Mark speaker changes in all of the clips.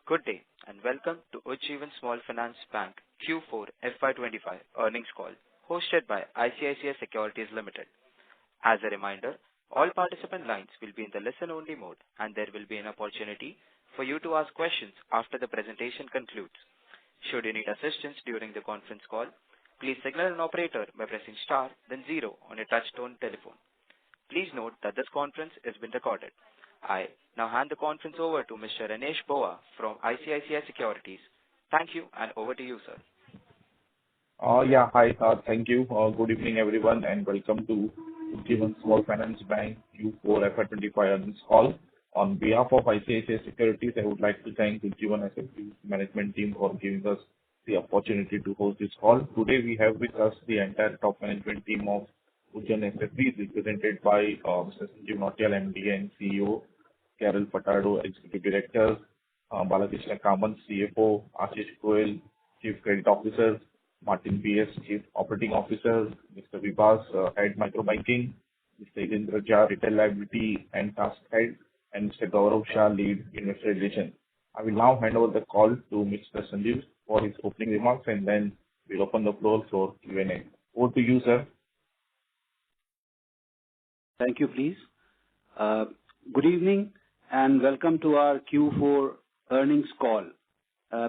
Speaker 1: Good day, and welcome to Ujjivan Small Finance Bank Q4 FY25 earnings call, hosted by ICICI Securities Limited. As a reminder, all participant lines will be in the listen-only mode, and there will be an opportunity for you to ask questions after the presentation concludes. Should you need assistance during the conference call, please signal an operator by pressing star, then 0 on your touch-tone telephone. Please note that this conference is being recorded. I now hand the conference over to Mr. Ranesh Boa from ICICI Securities. Thank you, and over to you, sir.
Speaker 2: Hi. Thank you. Good evening, everyone, and welcome to Ujjivan Small Finance Bank Q4 FY25 earnings call. On behalf of ICICI Securities, I would like to thank Ujjivan SFB management team for giving us the opportunity to host this call. Today, we have with us the entire top management team of Ujjivan SFB, represented by Mr. Sanjeev Nautiyal, MD and CEO, Carol Furtado, Executive Director, Balakrishna Kamath, CFO, Ashish Goel, Chief Credit Officer, Martin PS, Chief Operating Officer, Mr. Vibhas, Head Microbanking, Mr. Yendra Jha, Retail Liability and Task Head, and Mr. Gaurav Shah, Lead Investor Relations. I will now hand over the call to Mr. Sanjeev for his opening remarks, and then we'll open the floor for Q&A. Over to you, sir.
Speaker 3: Thank you, please. Good evening and welcome to our Q4 earnings call.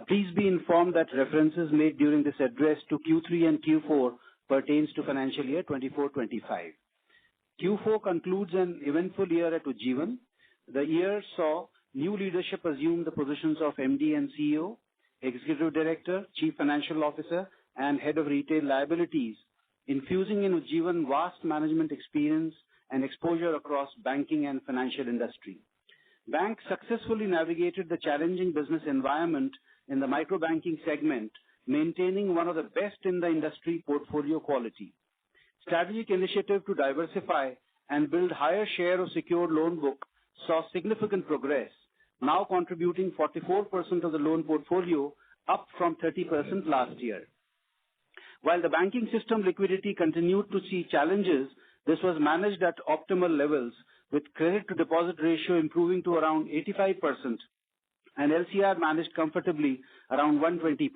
Speaker 3: Please be informed that references made during this address to Q3 and Q4 pertains to financial year 24-25. Q4 concludes an eventful year at Ujjivan. The year saw new leadership assume the positions of MD and CEO, Executive Director, Chief Financial Officer, and Head of Retail Liabilities, infusing in Ujjivan vast management experience and exposure across banking and financial industry. Bank successfully navigated the challenging business environment in the microbanking segment, maintaining one of the best in the industry portfolio quality. Strategic initiative to diversify and build higher share of secured loan book saw significant progress, now contributing 44% of the loan portfolio, up from 30% last year. While the banking system liquidity continued to see challenges, this was managed at optimal levels, with credit to deposit ratio improving to around 85% and LCR managed comfortably around 120%.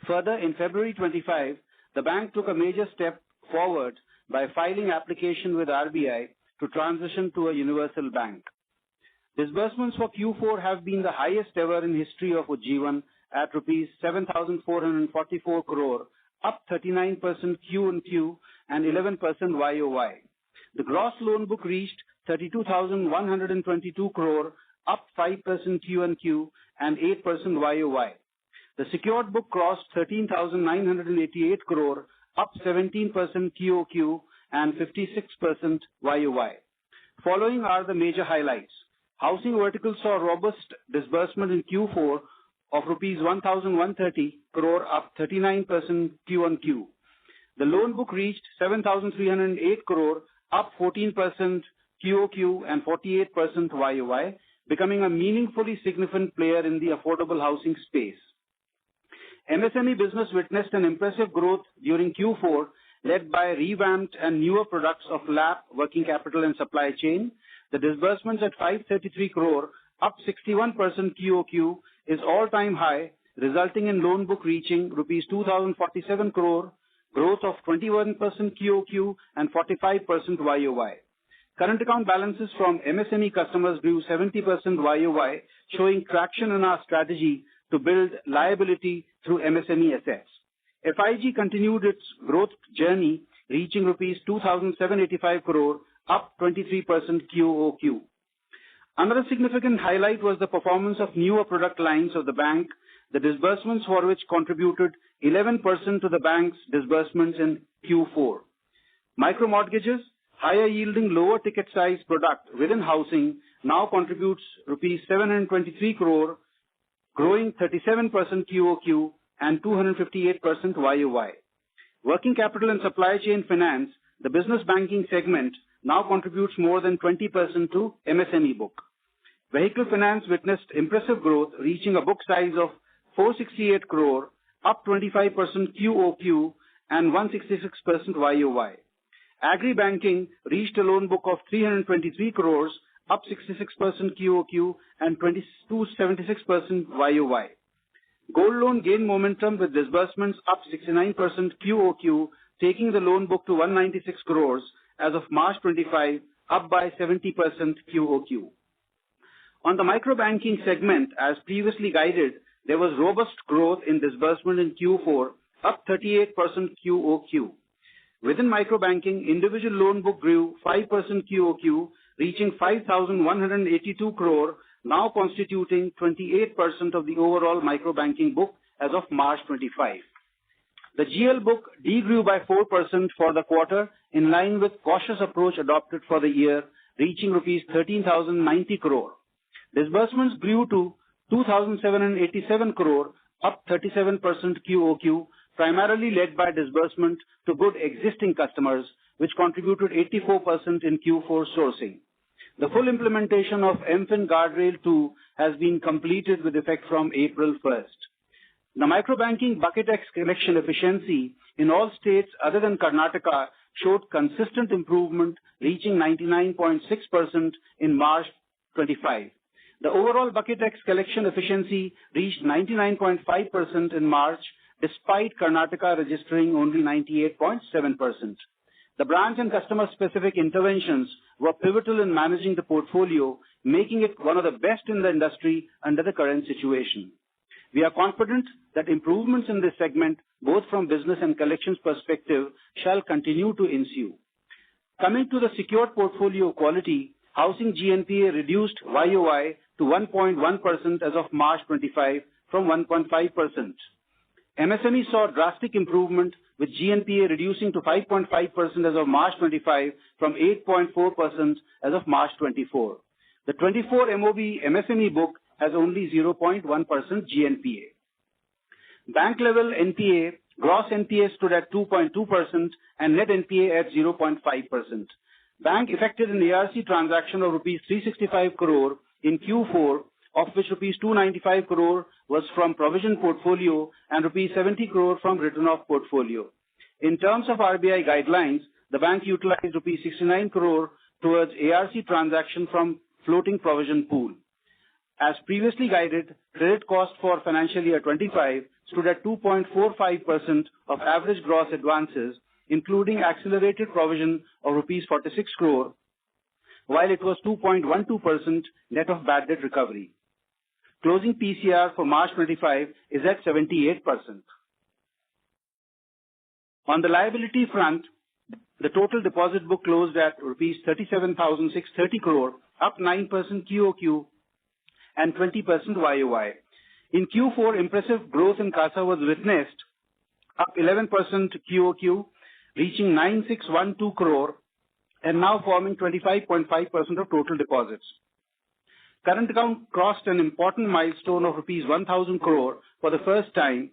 Speaker 3: Further, in February 25, the bank took a major step forward by filing application with RBI to transition to a universal bank. Disbursements for Q4 have been the highest ever in history of Ujjivan at rupees 7,444 crore, up 39% Q-on-Q and 11% YOY. The gross loan book reached 32,122 crore, up 5% Q-on-Q and 8% YOY. The secured book crossed 13,988 crore, up 17% QOQ and 56% YOY. Following are the major highlights. Housing vertical saw robust disbursement in Q4 of rupees 1,130 crore, up 39% Q-on-Q. The loan book reached 7,308 crore, up 14% QOQ and 48% YOY, becoming a meaningfully significant player in the affordable housing space. MSME business witnessed an impressive growth during Q4, led by revamped and newer products of LAP, working capital and supply chain. The disbursements at 533 crore, up 61% QOQ, is all-time high, resulting in loan book reaching rupees 2,047 crore, growth of 21% QOQ and 45% YOY. Current account balances from MSME customers grew 70% YOY, showing traction in our strategy to build liability through MSME assets. FIG continued its growth journey, reaching rupees 2,785 crore, up 23% QOQ. Another significant highlight was the performance of newer product lines of the bank, the disbursements for which contributed 11% to the bank's disbursements in Q4. Micro mortgages, higher yielding lower ticket size product within housing, now contributes rupees 723 crore, growing 37% QOQ and 258% YOY. Working capital and supply chain finance, the business banking segment, now contributes more than 20% to MSME book. Vehicle finance witnessed impressive growth, reaching a book size of 468 crore, up 25% QOQ and 166% YOY. Agri banking reached a loan book of 323 crores, up 66% QOQ and 276% YOY. Gold loan gained momentum with disbursements up 69% QOQ, taking the loan book to 196 crores as of March 25, up by 70% QOQ. On the microbanking segment, as previously guided, there was robust growth in disbursement in Q4, up 38% QOQ. Within microbanking, individual loan book grew 5% QOQ, reaching 5,182 crore, now constituting 28% of the overall microbanking book as of March 25. The GL book degrew by 4% for the quarter, in line with cautious approach adopted for the year, reaching rupees 13,090 crore. Disbursements grew to 2,787 crore, up 37% QOQ, primarily led by disbursement to good existing customers, which contributed 84% in Q4 sourcing. The full implementation of MFIN Guardrail 2 has been completed with effect from April 1st. The microbanking bucket X collection efficiency in all states other than Karnataka showed consistent improvement, reaching 99.6% in March 25. The overall bucket X collection efficiency reached 99.5% in March, despite Karnataka registering only 98.7%. The branch and customer-specific interventions were pivotal in managing the portfolio, making it one of the best in the industry under the current situation. We are confident that improvements in this segment, both from business and collections perspective, shall continue to ensue. Coming to the secured portfolio quality, housing GNPA reduced YOY to 1.1% as of March 25 from 1.5%. MSME saw drastic improvement, with GNPA reducing to 5.5% as of March 25 from 8.4% as of March 24. The 24 MOB MSME book has only 0.1% GNPA. Bank level NPA, gross NPA stood at 2.2% and net NPA at 0.5%. Bank effected an ARC transaction of rupees 365 crore in Q4, of which rupees 295 crore was from provision portfolio and rupees 70 crore from written off portfolio. In terms of RBI guidelines, the bank utilized rupees 69 crore towards ARC transaction from floating provision pool. As previously guided, credit cost for financial year 25 stood at 2.45% of average gross advances, including accelerated provision of rupees 46 crore, while it was 2.12% net of bad debt recovery. Closing PCR for March 25 is at 78%. On the liability front, the total deposit book closed at rupees 37,630 crore, up 9% QOQ and 20% YOY. In Q4, impressive growth in CASA was witnessed, up 11% QOQ, reaching 9,612 crore and now forming 25.5% of total deposits. Current account crossed an important milestone of rupees 1,000 crore for the first time,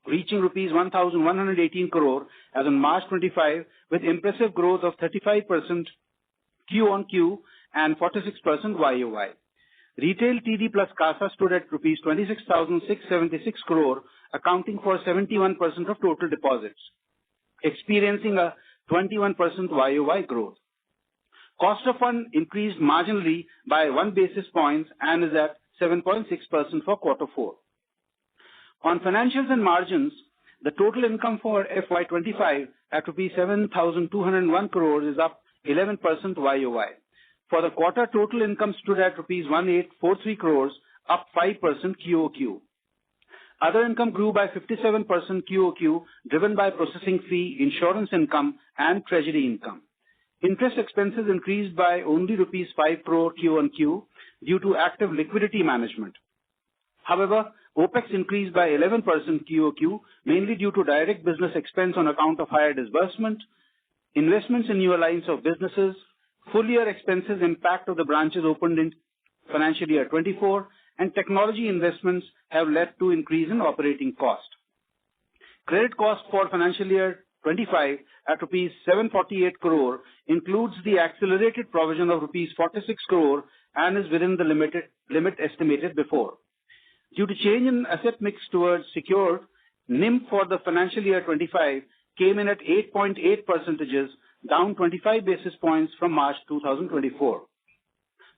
Speaker 3: reaching rupees 1,118 crore as on March 25, with impressive growth of 35% Q on Q and 46% YOY. Retail TD plus CASA stood at rupees 26,676 crore, accounting for 71% of total deposits, experiencing a 21% YOY growth. Cost of fund increased marginally by 1 basis point and is at 7.6% for quarter 4. On financials and margins, the total income for FY25 at rupees 7,201 crores is up 11% YOY. For the quarter, total income stood at rupees 1,843 crores, up 5% QOQ. Other income grew by 57% QOQ, driven by processing fee, insurance income, and treasury income. Interest expenses increased by only rupees 5 crore Q on Q due to active liquidity management. However, OPEX increased by 11% QOQ, mainly due to direct business expense on account of higher disbursement, investments in newer lines of businesses, full year expenses impact of the branches opened in financial year 24, and technology investments have led to increase in operating cost. Credit cost for financial year 25 at rupees 748 crore includes the accelerated provision of rupees 46 crore and is within the limit estimated before. Due to change in asset mix towards secured, NIM for the financial year 25 came in at 8.8%, down 25 basis points from March 2024.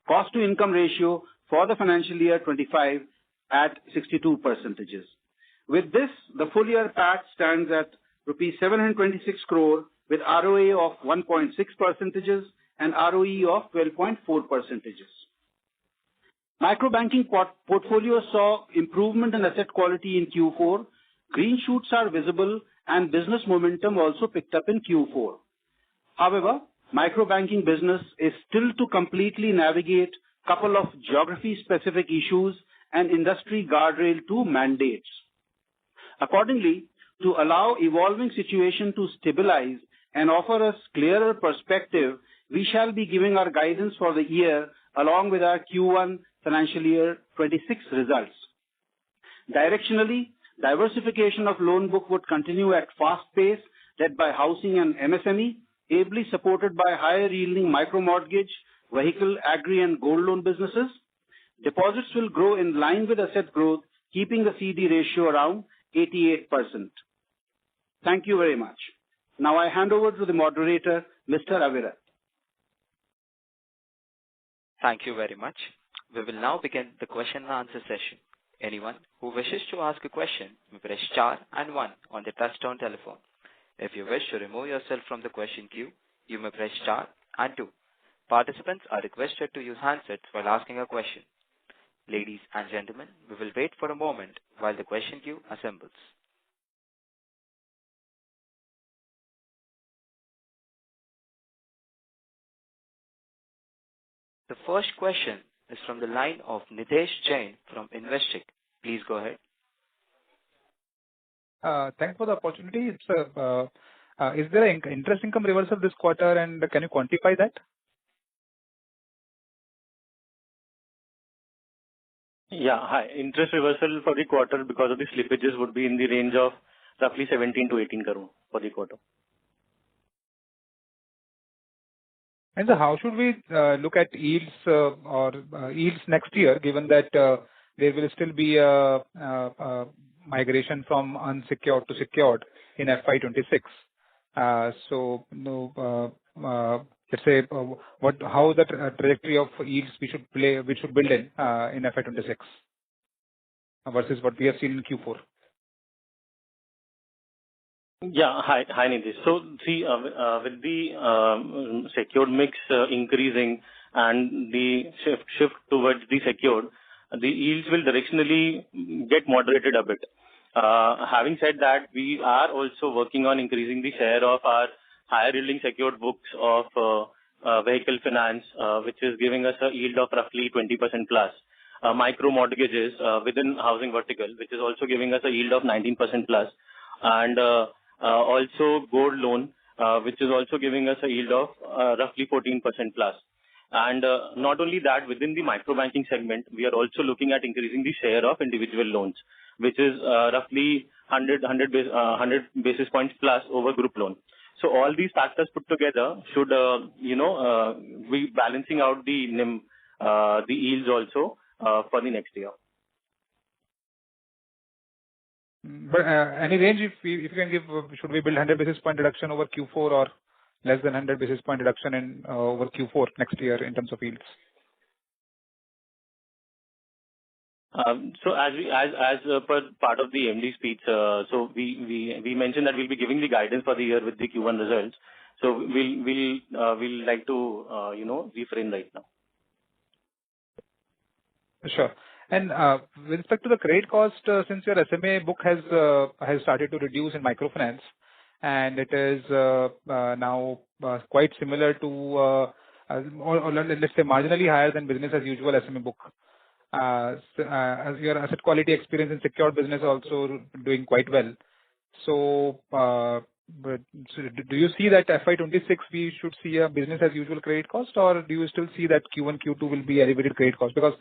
Speaker 3: cost to income ratio for the financial year 25 at 62%. With this, the full year PAT stands at rupees 726 crore with ROA of 1.6% and ROE of 12.4%. Microbanking portfolio saw improvement in asset quality in Q4. Green shoots are visible and business momentum also picked up in Q4. However, microbanking business is still to completely navigate couple of geography-specific issues and industry guardrail 2 mandates. Accordingly, to allow evolving situation to stabilize and offer us clearer perspective, we shall be giving our guidance for the year along with our Q1 financial year 26 results. Directionally, diversification of loan book would continue at fast pace, led by housing and MSME, ably supported by higher yielding micro mortgage, vehicle, agri and gold loan businesses. Deposits will grow in line with asset growth, keeping the CD ratio around 88%. Thank you very much. Now I hand over to the moderator, Mr. Avirat.
Speaker 1: Thank you very much. We will now begin the question and answer session. Anyone who wishes to ask a question may press star and 1 on the touchtone telephone. If you wish to remove yourself from the question queue, you may press star and 2. Participants are requested to use handsets while asking a question. Ladies and gentlemen, we will wait for a moment while the question queue assembles. The first question is from the line of Nidhesh Jain from Investec. Please go ahead.
Speaker 4: Thanks for the opportunity. Is there an interest income reversal this quarter, and can you quantify that?
Speaker 5: Yeah. Hi. Interest reversal for the quarter because of the slippages would be in the range of roughly 17 to 18 crore for the quarter.
Speaker 4: And so how should we look at yields or yields next year, given that there will still be a migration from unsecured to secured in FY26? So, let's say, how the trajectory of yields we should build in FY26 versus what we have seen in Q4?
Speaker 5: Yeah. Hi, Nidhesh. So, see, with the secured mix increasing and the shift towards the secured, the yields will directionally get moderated a bit. Having said that, we are also working on increasing the share of our higher yielding secured books of vehicle finance, which is giving us a yield of roughly 20% plus. Micro mortgages within housing vertical, which is also giving us a yield of 19% plus. And also gold loan, which is also giving us a yield of roughly 14% plus. And not only that, within the microbanking segment, we are also looking at increasing the share of individual loans, which is roughly 100 basis points plus over group loan. So all these factors put together should, be balancing out the NIM, the yields also for the next year.
Speaker 4: But any range if you can give, should we build 100 basis point reduction over Q4 or less than 100 basis point reduction in over Q4 next year in terms of yields?
Speaker 5: So as per part of the MD speech, so we mentioned that we'll be giving the guidance for the year with the Q1 results. So we'll like to refrain right now.
Speaker 4: Sure. And with respect to the credit cost, since your SMA book has started to reduce in microfinance, and it is now quite similar to, or let's say marginally higher than business as usual SMA book. As your asset quality experience in secured business also doing quite well. So, do you see that FY26 we should see a business as usual credit cost, or do you still see that Q1, Q2 will be elevated credit cost? Because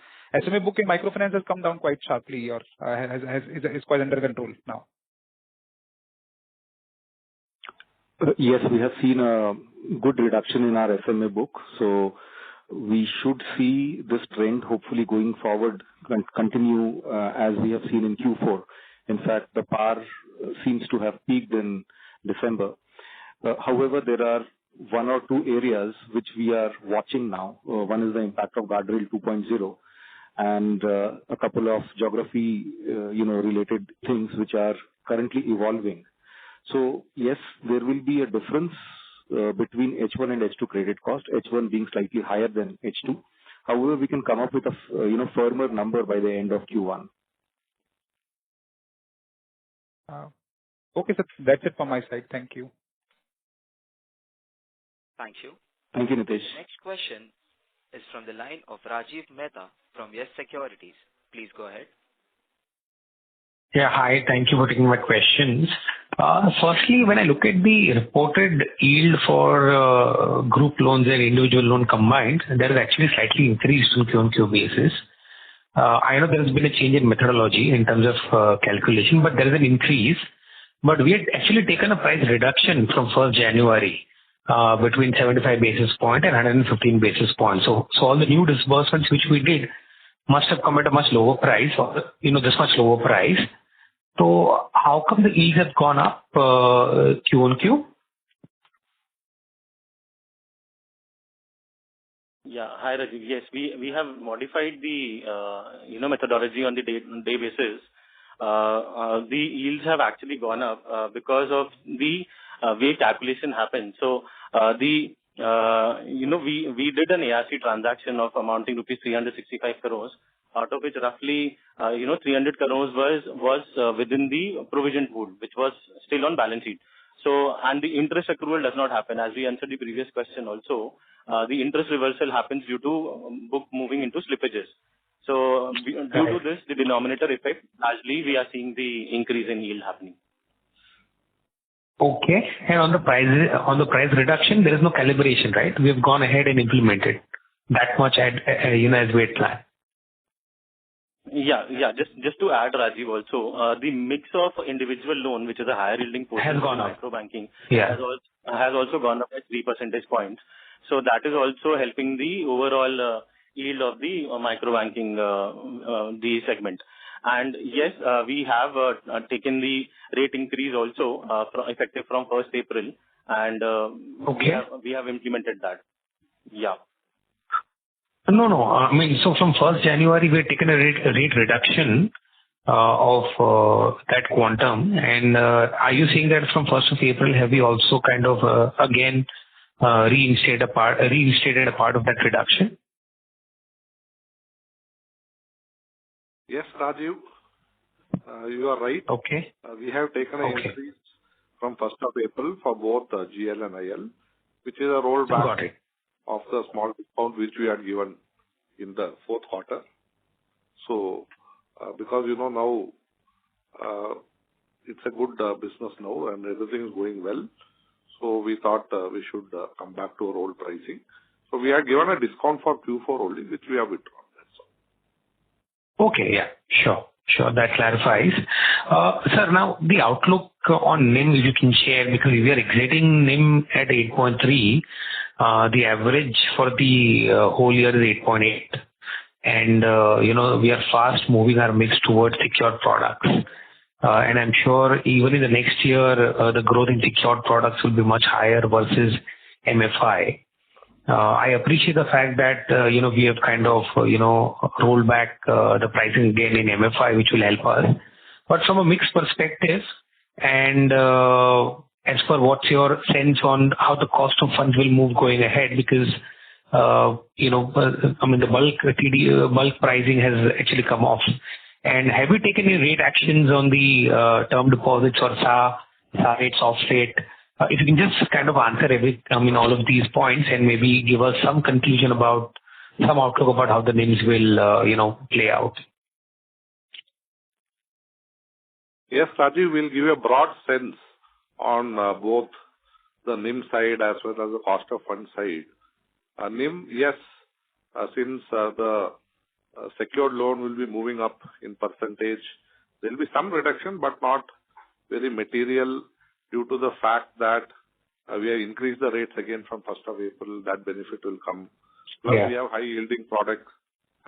Speaker 4: SMA book in microfinance has come down quite sharply, or is quite under control now.
Speaker 6: Yes, we have seen a good reduction in our SMA book. So we should see this trend hopefully going forward continue as we have seen in Q4. In fact, the PAR seems to have peaked in December. However, there are one or two areas which we are watching now. One is the impact of Guardrail 2.0 and a couple of geography, related things which are currently evolving. So yes, there will be a difference between H1 and H2 credit cost, H1 being slightly higher than H2. However, we can come up with a firmer number by the end of Q1.
Speaker 4: Okay, so that's it from my side. Thank you.
Speaker 1: Thank you.
Speaker 6: Thank you, Nitesh.
Speaker 1: The next question is from the line of Rajiv Mehta from Yes Securities. Please go ahead.
Speaker 7: Yeah, hi. Thank you for taking my questions. Firstly, when I look at the reported yield for group loans and individual loan combined, that is actually slightly increased on Q-on-Q basis. I know there has been a change in methodology in terms of calculation, but there is an increase. But we had actually taken a price reduction from 1st January between 75 basis point and 115 basis points. So all the new disbursements which we did must have come at a much lower price, or this much lower price. So how come the yields have gone up Q-on-Q?
Speaker 5: Yeah. Hi, Rajiv. Yes, we have modified the methodology on the day basis. The yields have actually gone up because of the way calculation happens. So we did an ARC transaction of amounting rupees 365 crores, out of which roughly 300 crores was within the provision pool, which was still on balance sheet. So, and the interest accrual does not happen, as we answered the previous question also. The interest reversal happens due to book moving into slippages. So due to this, the denominator effect, largely we are seeing the increase in yield happening.
Speaker 7: Okay. And on the price reduction, there is no calibration, right? We have gone ahead and implemented that much as we had planned.
Speaker 5: Yeah. Just to add, Rajiv, also, the mix of individual loan, which is a higher yielding portion
Speaker 7: has gone
Speaker 5: of
Speaker 7: up.
Speaker 5: micro banking,
Speaker 7: Yeah.
Speaker 5: has also gone up by 3 percentage points. So that is also helping the overall yield of the micro banking the segment. And yes, we have taken the rate increase also effective from 1st April, and we have implemented that. Yeah.
Speaker 7: No. I mean, so from 1st January, we had taken a rate reduction of that quantum. And are you saying that from 1st of April, have we also kind of again reinstated a part of that reduction?
Speaker 8: Yes, Rajiv, you are right.
Speaker 7: Okay.
Speaker 8: We have taken an increase from 1st of April for both GL and IL, which is a rollback of the small discount which we had given in the fourth quarter. So, because now it's a good business now and everything is going well, so we thought we should come back to our old pricing. So we had given a discount for Q4 only, which we have withdrawn.
Speaker 7: Okay, yeah, sure. That clarifies. Sir, now the outlook on NIM you can share, because we are exiting NIM at 8.3. The average for the whole year is 8.8. And, we are fast moving our mix towards secured products. And I'm sure even in the next year, the growth in secured products will be much higher versus MFI. I appreciate the fact that, we have kind of, rolled back the pricing again in MFI, which will help us. But from a mix perspective, and as per what's your sense on how the cost of funds will move going ahead, because, the bulk pricing has actually come off. And have you taken any rate actions on the term deposits or SA rate, soft rate? If you can just kind of answer all of these points and maybe give us some conclusion about some outlook about how the NIMs will, play out.
Speaker 8: Yes, Rajiv, we'll give you a broad sense on both the NIM side as well as the cost of fund side. NIM, yes, since the secured loan will be moving up in percentage, there will be some reduction, but not very material, due to the fact that we have increased the rates again from 1st of April. That benefit will come. Plus, we have high-yielding products,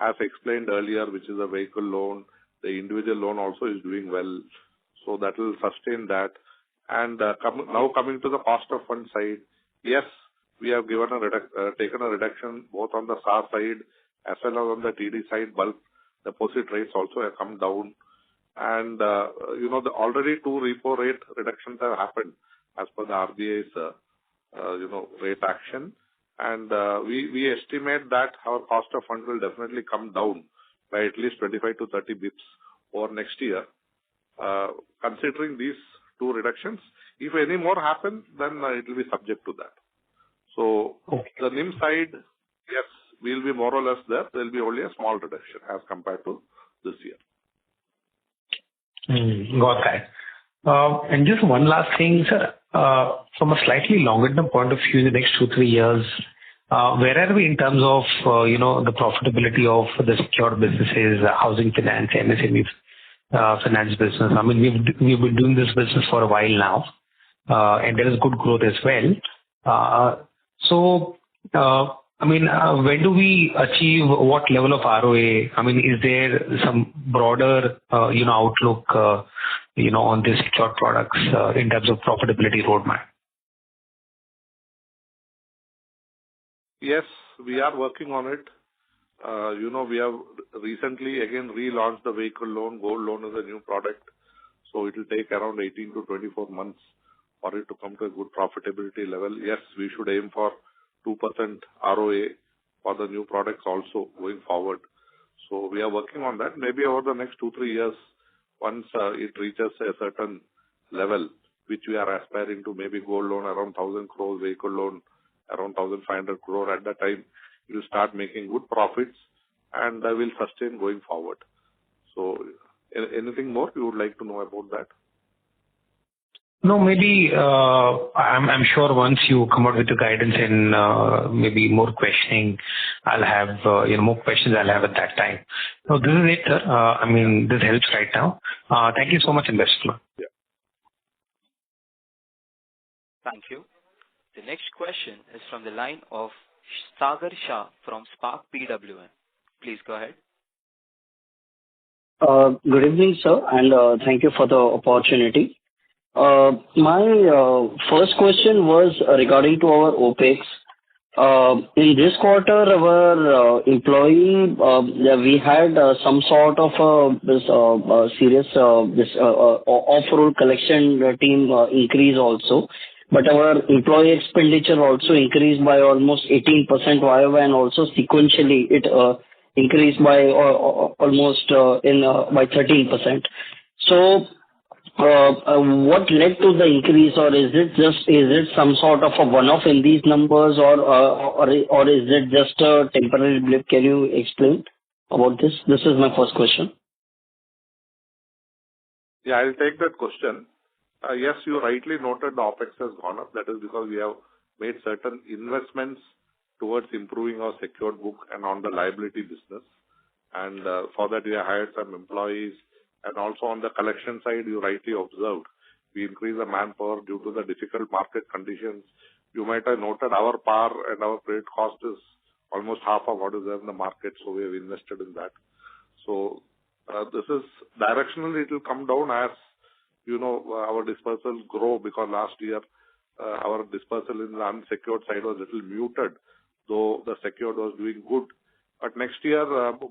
Speaker 8: as explained earlier, which is a vehicle loan. The individual loan also is doing well. So that will sustain that. And now coming to the cost of fund side, yes, we have taken a reduction both on the SA side as well as on the TD side. Bulk deposit rates also have come down. And, already 2 repo rate reductions have happened as per the RBI's, rate action. And we estimate that our cost of funds will definitely come down by at least 25 to 30 bips over next year. Considering these 2 reductions, if any more happen, then it will be subject to that. So the NIM side, yes, will be more or less there. There will be only a small reduction as compared to this year.
Speaker 7: Got that. And just one last thing, sir. From a slightly longer term point of view, in the next 2-3 years, where are we in terms of, the profitability of the secured businesses, housing finance, MSME finance business? I mean, we've been doing this business for a while now, and there is good growth as well. When do we achieve what level of ROA? I mean, is there some broader, outlook, on these secured products in terms of profitability roadmap?
Speaker 8: Yes, we are working on it. We have recently again relaunched the vehicle loan. Gold loan is a new product. So it will take around 18 to 24 months for it to come to a good profitability level. Yes, we should aim for 2% ROA for the new products also going forward. So we are working on that. Maybe over the next 2-3 years, once it reaches a certain level, which we are aspiring to, maybe gold loan around 1,000 crores, vehicle loan around 1,500 crore. At that time, we will start making good profits and will sustain going forward. So anything more you would like to know about that?
Speaker 7: No, maybe I'm sure once you come out with the guidance and maybe more questioning, I'll have more questions I'll have at that time. So this is it, sir. This helps right now. Thank you so much, and best of luck.
Speaker 8: Yeah.
Speaker 1: Thank you. The next question is from the line of Sagar Shah from Spark PWM. Please go ahead.
Speaker 9: Good evening, sir, and thank you for the opportunity. My first question was regarding to our OPEX. In this quarter, our employee, we had some sort of serious off-roll collection team increase also. But our employee expenditure also increased by almost 18% YOY, and also sequentially it increased by almost by 13%. So what led to the increase, or is it some sort of a one-off in these numbers, or is it just a temporary blip? Can you explain about this? This is my first question.
Speaker 8: Yeah, I'll take that question. Yes, you rightly noted the OPEX has gone up. That is because we have made certain investments towards improving our secured book and on the liability business. And for that, we have hired some employees. And also on the collection side, you rightly observed, we increased the manpower due to the difficult market conditions. You might have noted our PAR and our credit cost is almost half of what is there in the market, so we have invested in that. So this is directionally, it will come down as, our dispersals grow, because last year our dispersal in the unsecured side was a little muted, though the secured was doing good. But next year,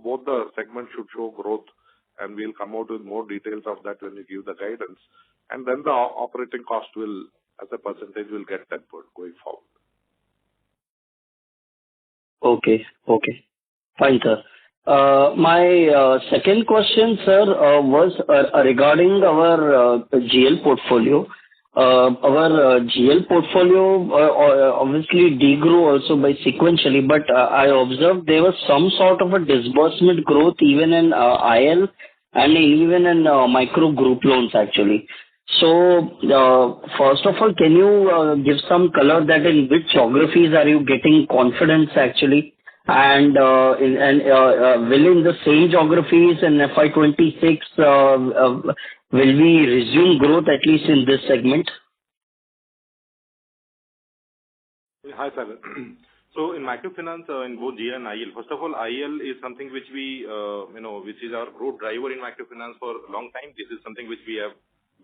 Speaker 8: both the segments should show growth, and we'll come out with more details of that when we give the guidance. And then the operating cost will, as a percentage, will get tempered going forward.
Speaker 9: Okay. Fine, sir. My second question, sir, was regarding our GL portfolio. Our GL portfolio obviously degrew also by sequentially, but I observed there was some sort of a disbursement growth even in IL and even in micro group loans actually. So first of all, can you give some color that in which geographies are you getting confidence actually? And will in the same geographies in FY26 will we resume growth at least in this segment?
Speaker 10: Hi, Sagar. So in microfinance, in both GL and IL, first of all, IL is something which we, which is our growth driver in microfinance for a long time. This is something which we have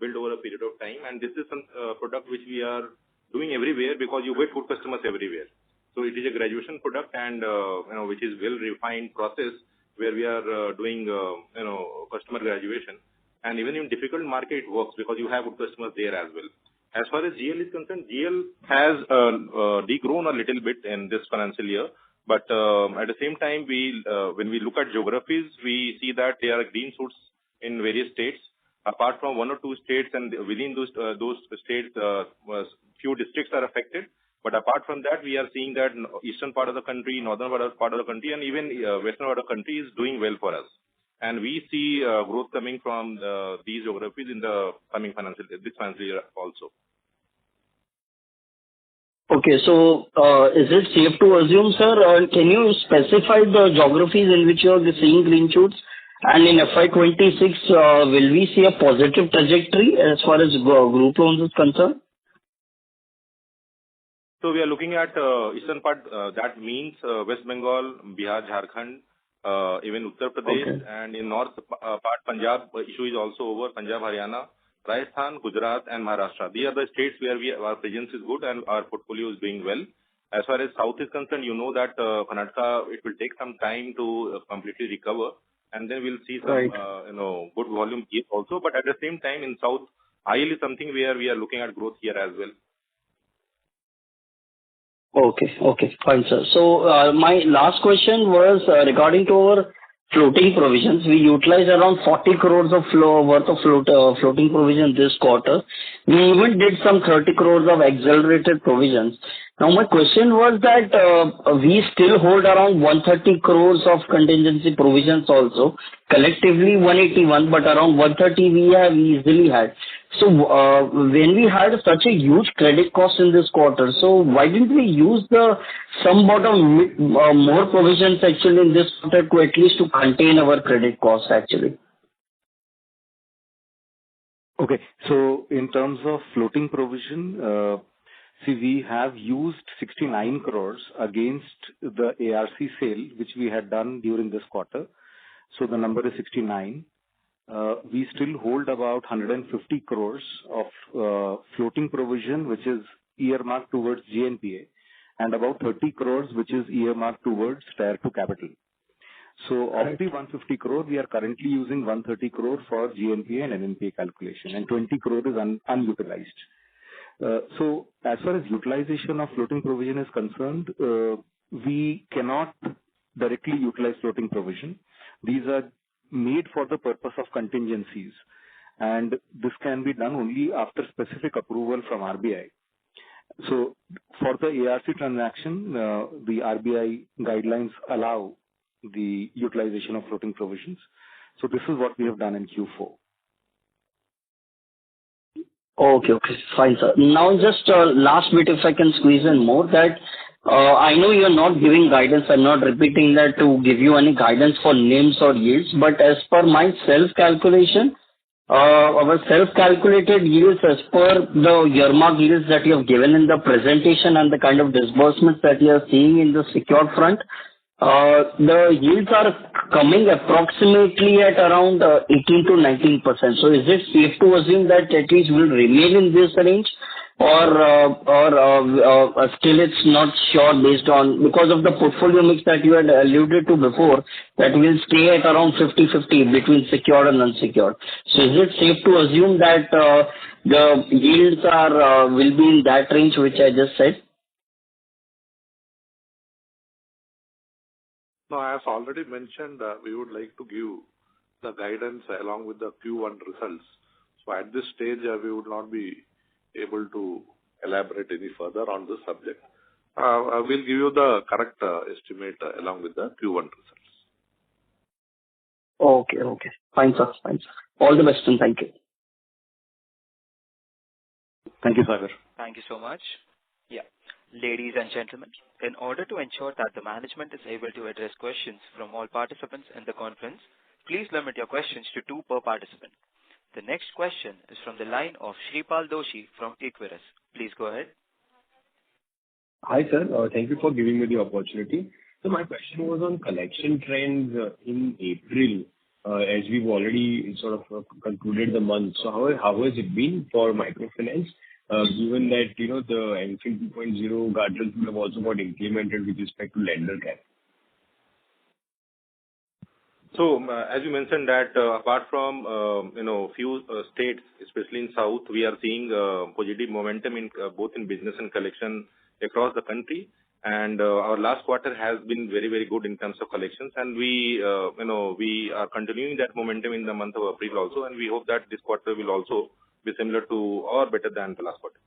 Speaker 10: built over a period of time, and this is some product which we are doing everywhere because you get good customers everywhere. So it is a graduation product and, which is well-refined process where we are doing, customer graduation. And even in difficult market, it works because you have good customers there as well. As far as GL is concerned, GL has degrown a little bit in this financial year. But at the same time, when we look at geographies, we see that there are green shoots in various states. Apart from one or two states, and within those states, few districts are affected. But apart from that, we are seeing that eastern part of the country, northern part of the country, and even western part of the country is doing well for us. And we see growth coming from these geographies in the coming this financial year also.
Speaker 9: Okay, so is it safe to assume, sir, or can you specify the geographies in which you are seeing green shoots? And in FY26, will we see a positive trajectory as far as group loans is concerned?
Speaker 10: So we are looking at eastern part, that means West Bengal, Bihar, Jharkhand, even Uttar Pradesh, okay. And in north part, Punjab issue is also over, Punjab, Haryana, Rajasthan, Gujarat, and Maharashtra. These are the states where our presence is good and our portfolio is doing well. As far as south is concerned, you know that Karnataka, it will take some time to completely recover, and then we'll see some good volume here also. But at the same time, in south, IL is something where we are looking at growth here as well.
Speaker 9: Okay, fine, sir. So my last question was regarding to our floating provisions. We utilized around 40 crores of worth of floating provision this quarter. We even did some 30 crores of accelerated provisions. Now my question was that we still hold around 130 crores of contingency provisions also. Collectively 181, but around 130 we have easily had. So when we had such a huge credit cost in this quarter, so why didn't we use somewhat of more provisions actually in this quarter to at least to contain our credit costs actually?
Speaker 6: Okay, so in terms of floating provision, see, we have used 69 crores against the ARC sale, which we had done during this quarter. So the number is 69. We still hold about 150 crores of floating provision, which is earmarked towards GNPA, and about 30 crores, which is earmarked towards Tier 2 capital. So of the 150 crore, we are currently using 130 crore for GNPA and NNPA calculation, and 20 crore is unutilized. So as far as utilization of floating provision is concerned, we cannot directly utilize floating provision. These are made for the purpose of contingencies, and this can be done only after specific approval from RBI. So for the ARC transaction, the RBI guidelines allow the utilization of floating provisions. So this is what we have done in Q4.
Speaker 9: Okay, fine, sir. Now just last bit, if I can squeeze in more, that I know you're not giving guidance. I'm not repeating that to give you any guidance for NIMs or yields, but as per my self-calculation, our self-calculated yields as per the earmark yields that you have given in the presentation and the kind of disbursements that you are seeing in the secured front, the yields are coming approximately at around 18 to 19%. So is it safe to assume that at least will remain in this range, or still it's not sure based on, because of the portfolio mix that you had alluded to before, that will stay at around 50-50 between secured and unsecured. So is it safe to assume that the yields will be in that range which I just said?
Speaker 8: No, as already mentioned, we would like to give the guidance along with the Q1 results. So at this stage, we would not be able to elaborate any further on this subject. I will give you the correct estimate along with the Q1 results.
Speaker 9: Okay. Fine, sir. All the best and thank you.
Speaker 6: Thank you, Sagar.
Speaker 1: Thank you so much. Yeah. Ladies and gentlemen, in order to ensure that the management is able to address questions from all participants in the conference, please limit your questions to 2 per participant. The next question is from the line of Shripal Doshi from Equirus. Please go ahead.
Speaker 11: Hi, sir. Thank you for giving me the opportunity. So my question was on collection trends in April, as we've already sort of concluded the month. So how has it been for microfinance? given that, the MFIN 2.0 guardrails would have also got implemented with respect to lender cap?
Speaker 10: So, as you mentioned that, apart from, few states, especially in South, we are seeing positive momentum in both in business and collection across the country. And our last quarter has been very, very good in terms of collections. And we are continuing that momentum in the month of April also. And we hope that this quarter will also be similar to or better than the last quarter.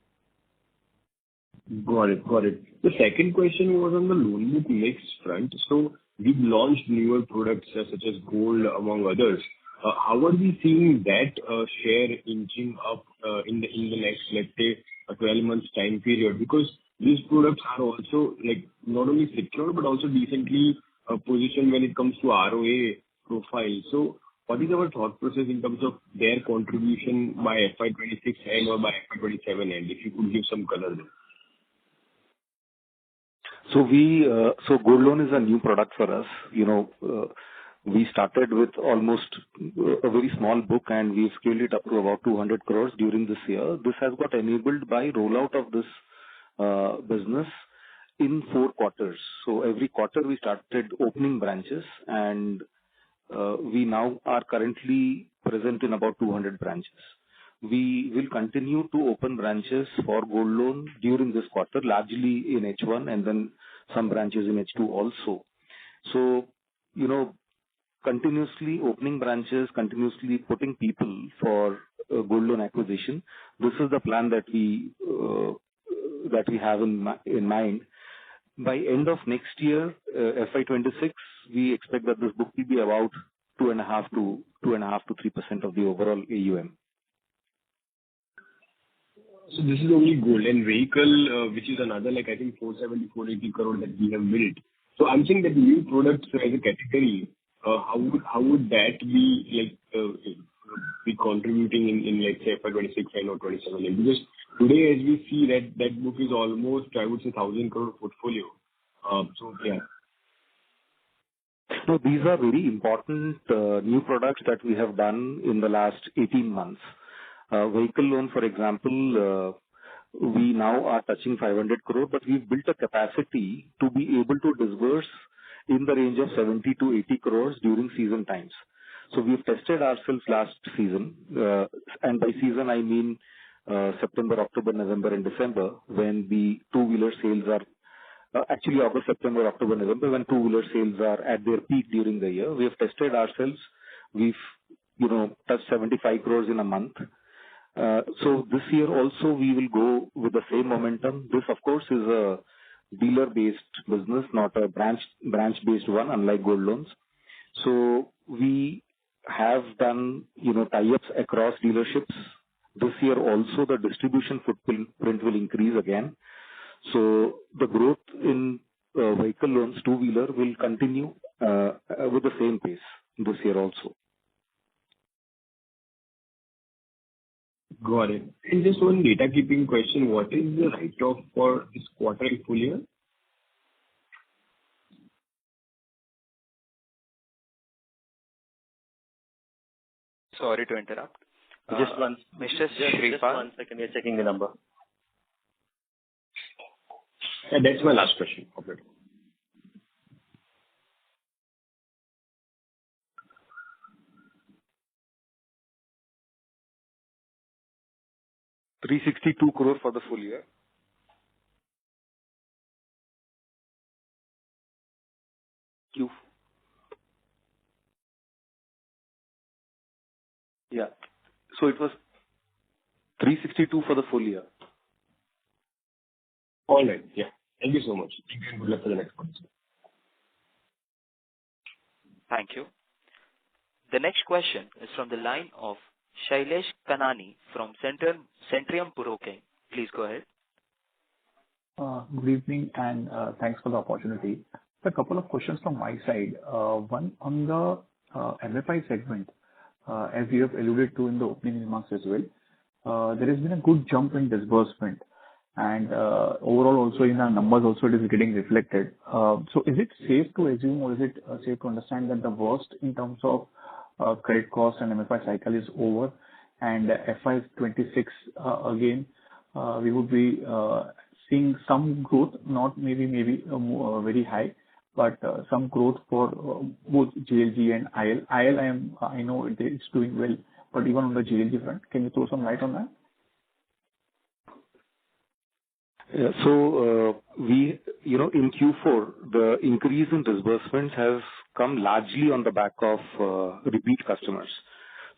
Speaker 11: Got it. The second question was on the loan book mix front. So we've launched newer products such as gold, among others. How are we seeing that share inching up in the next, let's say, a 12 months time period? Because these products are also not only secure but also decently positioned when it comes to ROA profile. So what is our thought process in terms of their contribution by FY26 end or by FY27 end? If you could give some color there.
Speaker 6: So gold loan is a new product for us. We started with almost a very small book, and we've scaled it up to about 200 crores during this year. This has got enabled by rollout of this business in 4 quarters. So every quarter we started opening branches, and we now are currently present in about 200 branches. We will continue to open branches for gold loan during this quarter, largely in H1 and then some branches in H2 also. So, continuously opening branches, continuously putting people for gold loan acquisition. This is the plan that we have in mind. By end of next year, FY26, we expect that this book will be about 2.5 to 3% of the overall AUM.
Speaker 11: So this is only gold and vehicle, which is another, I think 480 crore that we have built. So I'm saying that new products as a category, how would that be contributing in let's say FY26 and or 27? Because today, as we see that book is almost, I would say, 1,000 crore portfolio. So yeah.
Speaker 6: So these are very important new products that we have done in the last 18 months. Vehicle loan, for example, we now are touching 500 crore, but we've built a capacity to be able to disburse in the range of 70 to 80 crores during season times. So we've tested ourselves last season, and by season I mean September, October, November, and December, when the two-wheeler sales are actually August, September, October, November, when two-wheeler sales are at their peak during the year. We have tested ourselves. We've touched 75 crores in a month. So this year also we will go with the same momentum. This, of course, is a dealer-based business, not a branch-based one, unlike gold loans. So we have done, tie-ups across dealerships. This year also the distribution footprint will increase again. So the growth in vehicle loans, two-wheeler, will continue with the same pace this year also.
Speaker 11: Got it. And just one data keeping question. What is the write-off for this quarter and full year?
Speaker 1: Sorry to interrupt.
Speaker 5: Just one second. We are checking the number.
Speaker 11: Yeah, that's my last question. Okay.
Speaker 6: ₹362 crore for the full year. Yeah. So it was 362 for the full year.
Speaker 11: All right. Yeah. Thank you so much. Thank you and good luck for the next one.
Speaker 1: Thank you. The next question is from the line of Shailesh Kanani from Centrium Broking. Please go ahead.
Speaker 12: Good evening and thanks for the opportunity. So a couple of questions from my side. One on the MFI segment, as you have alluded to in the opening remarks as well, there has been a good jump in disbursement, and overall also in our numbers also it is getting reflected. So is it safe to assume, or is it safe to understand that the worst in terms of credit cost and MFI cycle is over, and FY26 again we would be seeing some growth, not maybe very high, but some growth for both JLG and IL. I know it's doing well, but even on the JLG front, can you throw some light on that?
Speaker 6: Yeah. So, we, in Q4, the increase in disbursements has come largely on the back of repeat customers.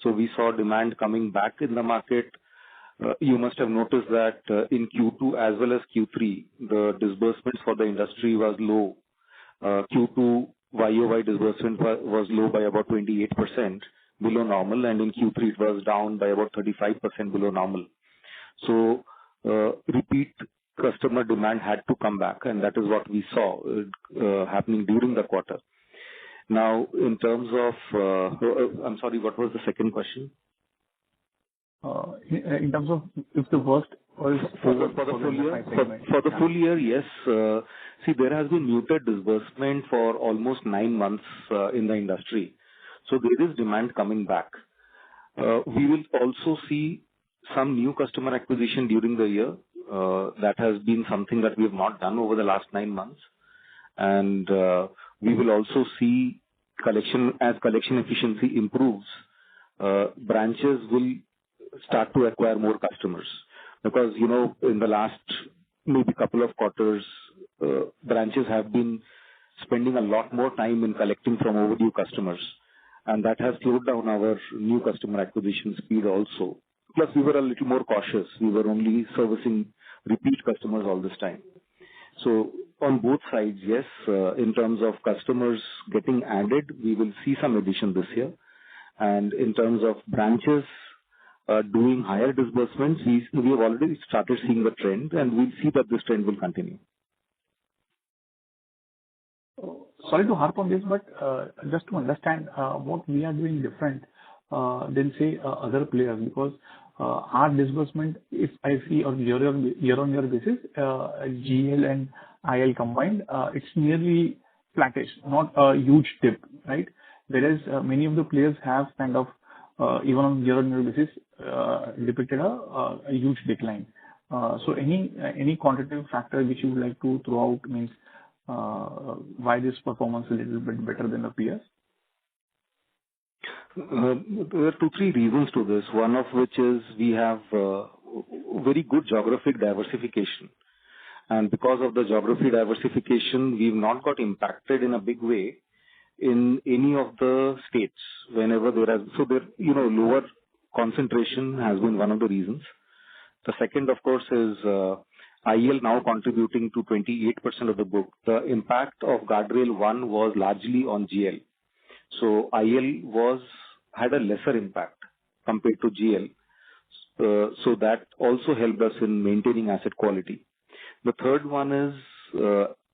Speaker 6: So we saw demand coming back in the market. You must have noticed that in Q2 as well as Q3, the disbursements for the industry was low. Q2 YOY disbursement was low by about 28% below normal, and in Q3 it was down by about 35% below normal. So repeat customer demand had to come back, and that is what we saw happening during the quarter. Now, in terms of, I'm sorry, what was the second question?
Speaker 12: In terms of if the worst was
Speaker 6: for the full year, for the full year, yes. See, there has been muted disbursement for almost 9 months in the industry. So there is demand coming back. We will also see some new customer acquisition during the year. That has been something that we have not done over the last 9 months. And we will also see as collection efficiency improves, branches will start to acquire more customers. Because, in the last maybe couple of quarters, branches have been spending a lot more time in collecting from overdue customers. And that has slowed down our new customer acquisition speed also. Plus, we were a little more cautious. We were only servicing repeat customers all this time. So on both sides, yes, in terms of customers getting added, we will see some addition this year. And in terms of branches doing higher disbursements, we have already started seeing the trend, and we'll see that this trend will continue.
Speaker 12: Sorry to harp on this, but just to understand what we are doing different than, say, other players, because our disbursement, if I see on year-on-year basis, GL and IL combined, it's nearly flattish, not a huge dip, right? Whereas many of the players have kind of, even on year-on-year basis, depicted a huge decline. So any quantitative factor which you would like to throw out means why this performance is a little bit better than the peers?
Speaker 6: There are 2-3 reasons to this. One of which is we have very good geographic diversification. And because of the geography diversification, we've not got impacted in a big way in any of the states whenever lower concentration has been one of the reasons. The second, of course, is IL now contributing to 28% of the book. The impact of Guardrail 1 was largely on GL. So IL had a lesser impact compared to GL. So that also helped us in maintaining asset quality. The third one is,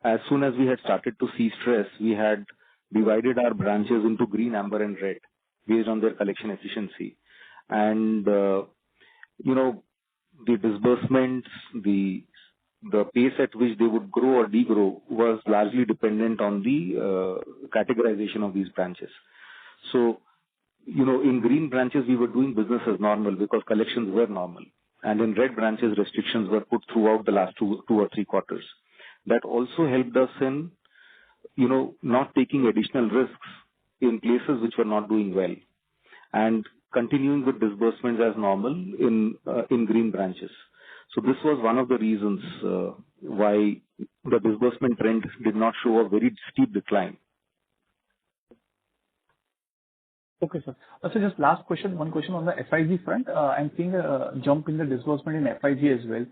Speaker 6: as soon as we had started to see stress, we had divided our branches into green, amber, and red based on their collection efficiency. And, the disbursements, the pace at which they would grow or degrow was largely dependent on the categorization of these branches. So, in green branches, we were doing business as normal because collections were normal. And in red branches, restrictions were put throughout the last 2 or 3 quarters. That also helped us in, not taking additional risks in places which were not doing well, and continuing with disbursements as normal in green branches. So this was one of the reasons why the disbursement trend did not show a very steep decline.
Speaker 12: Okay, sir. So just last question, one question on the FIG front. I'm seeing a jump in the disbursement in FIG as well.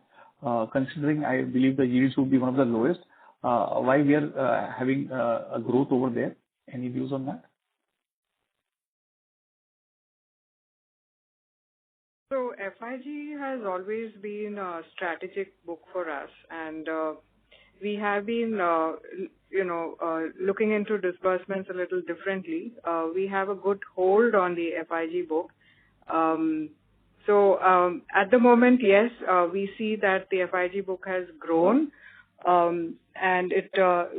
Speaker 12: Considering I believe the yields would be one of the lowest, why we are having a growth over there? Any views on that?
Speaker 13: So FIG has always been a strategic book for us, and we have been, looking into disbursements a little differently. We have a good hold on the FIG book. So at the moment, yes, we see that the FIG book has grown, and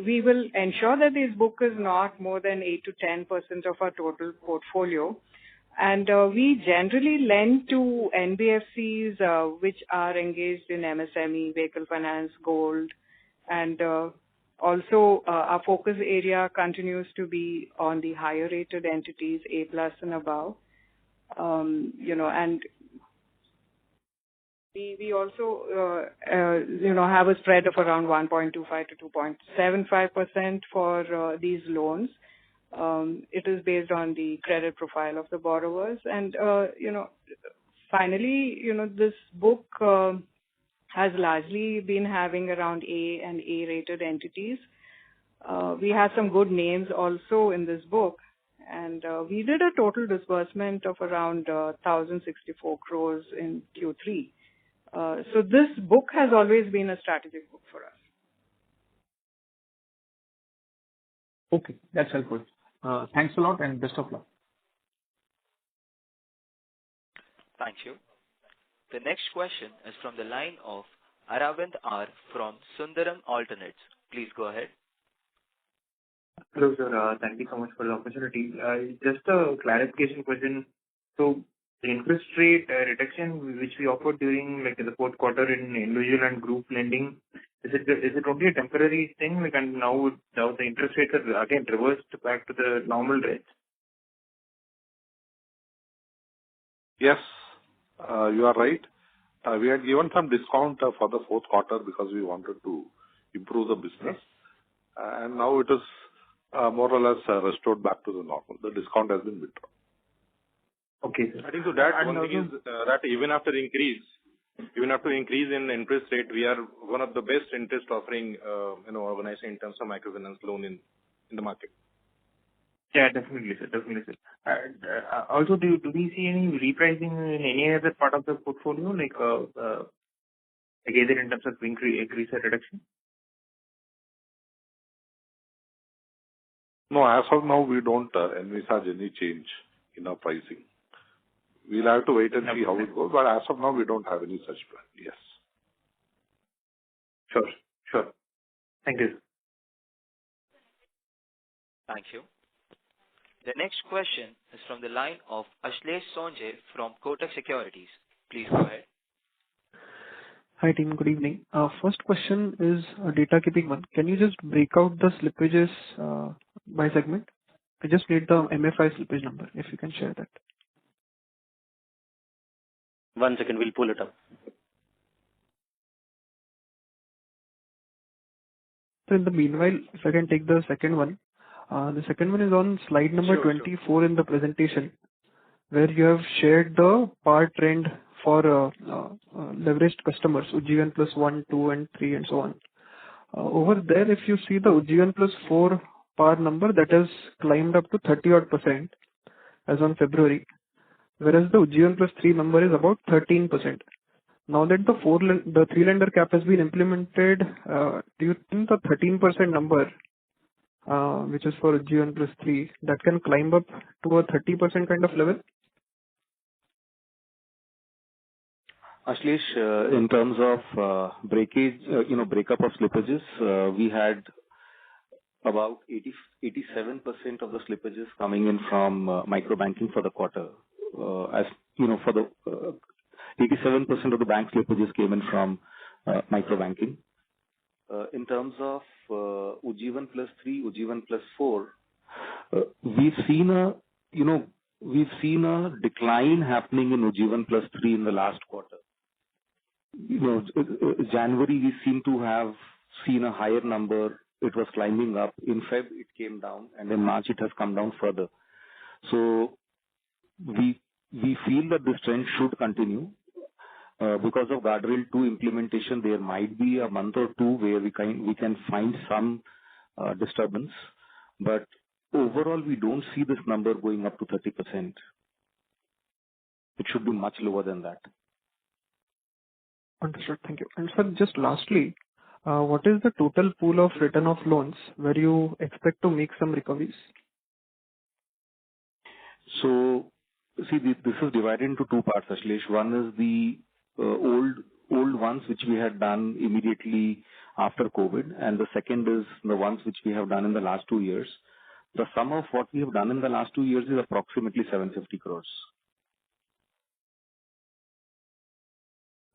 Speaker 13: we will ensure that this book is not more than 8 to 10% of our total portfolio. And we generally lend to NBFCs which are engaged in MSME, vehicle finance, gold, and also our focus area continues to be on the higher rated entities, A plus and above. And we also have a spread of around 1.25 to 2.75% for these loans. It is based on the credit profile of the borrowers. And, finally, this book has largely been having around A and A-rated entities. We have some good names also in this book. And we did a total disbursement of around 1,064 crores in Q3. So this book has always been a strategic book for us.
Speaker 12: Okay, that's helpful. Thanks a lot and best of luck.
Speaker 1: Thank you. The next question is from the line of Aravind R. from Sundaram Alternates. Please go ahead.
Speaker 14: Hello, sir. Thank you so much for the opportunity. Just a clarification question. So the interest rate reduction which we offered during the fourth quarter in individual and group lending, is it only a temporary thing? And now the interest rates are again reversed back to the normal rates?
Speaker 8: Yes, you are right. We had given some discount for the fourth quarter because we wanted to improve the business. And now it is more or less restored back to the normal. The discount has been withdrawn.
Speaker 14: Okay.
Speaker 10: Adding to that, one thing is that even after increase in interest rate, we are one of the best interest offering organization in terms of microfinance loan in the market.
Speaker 14: Yeah, definitely, sir. Also, do we see any repricing in any other part of the portfolio, either in terms of increase or reduction?
Speaker 8: No, as of now, we don't envisage any change in our pricing. We'll have to wait and see how it goes, but as of now, we don't have any such plan. Yes.
Speaker 14: Sure. Thank you.
Speaker 1: Thank you. The next question is from the line of Ashlesh Sonje from Kotak Securities. Please go ahead.
Speaker 15: Hi team, good evening. First question is a data keeping one. Can you just break out the slippages by segment? I just need the MFI slippage number, if you can share that.
Speaker 5: 1 second, we'll pull it up.
Speaker 15: So in the meanwhile, if I can take the second one. The second one is on slide number 24 in the presentation, where you have shared the PAR trend for leveraged customers, Ujjivan plus 1, 2, and 3, and so on. Over there, if you see the Ujjivan plus 4 PAR number, that has climbed up to 30% as on February, whereas the Ujjivan plus 3 number is about 13%. Now that the 3-lender cap has been implemented, do you think the 13% number, which is for Ujjivan plus 3, that can climb up to a 30% kind of level?
Speaker 6: Ashlesh, in terms of breakup of slippages, we had about 87% of the slippages coming in from micro banking for the quarter. As you know, for the 87% of the bank slippages came in from micro banking. In terms of Ujjivan plus 3, Ujjivan plus 4, we've seen a decline happening in Ujjivan plus 3 in the last quarter. January we seem to have seen a higher number. It was climbing up. In Feb it came down, and in March it has come down further. So we feel that this trend should continue. Because of Guardrail 2 implementation, there might be a month or two where we can find some disturbance, but overall we don't see this number going up to 30%. It should be much lower than that.
Speaker 15: Understood. Thank you. And sir, just lastly, what is the total pool of written off loans where you expect to make some recoveries?
Speaker 6: So, see, this is divided into two parts, Ashlesh. One is the old ones which we had done immediately after COVID, and the second is the ones which we have done in the last 2 years. The sum of what we have done in the last 2 years is approximately 750 crores.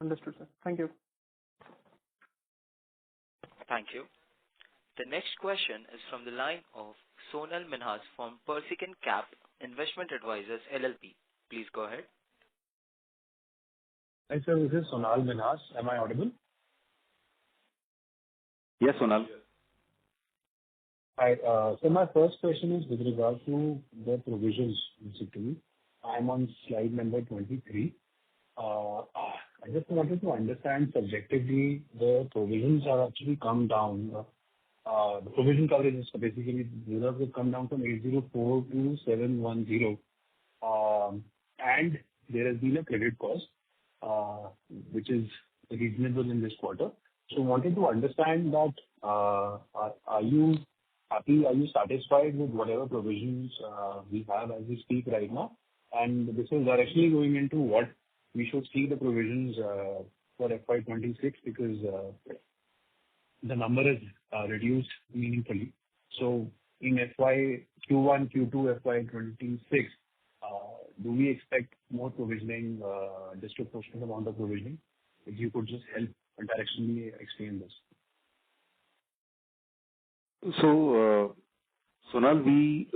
Speaker 15: Understood, sir. Thank you.
Speaker 1: Thank you. The next question is from the line of Sonal Minhas from Persicant Cap Investment Advisors LLP. Please go ahead.
Speaker 16: Hi, sir. This is Sonal Minhas. Am I audible?
Speaker 6: Yes, Sonal.
Speaker 16: Hi. So my first question is with regard to the provisions, basically. I'm on slide number 23. I just wanted to understand subjectively, the provisions are actually come down. The provision coverage is basically reserves have come down from 804 to 710. And there has been a credit cost, which is reasonable in this quarter. So wanted to understand that, are you happy, are you satisfied with whatever provisions we have as we speak right now? And this is directly going into what we should see the provisions for FY26, because the number is reduced meaningfully. So in FY Q1, Q2, FY26, do we expect more provisioning, disproportionate amount of provisioning? If you could just help directionally explain this.
Speaker 6: So, Sonal, we,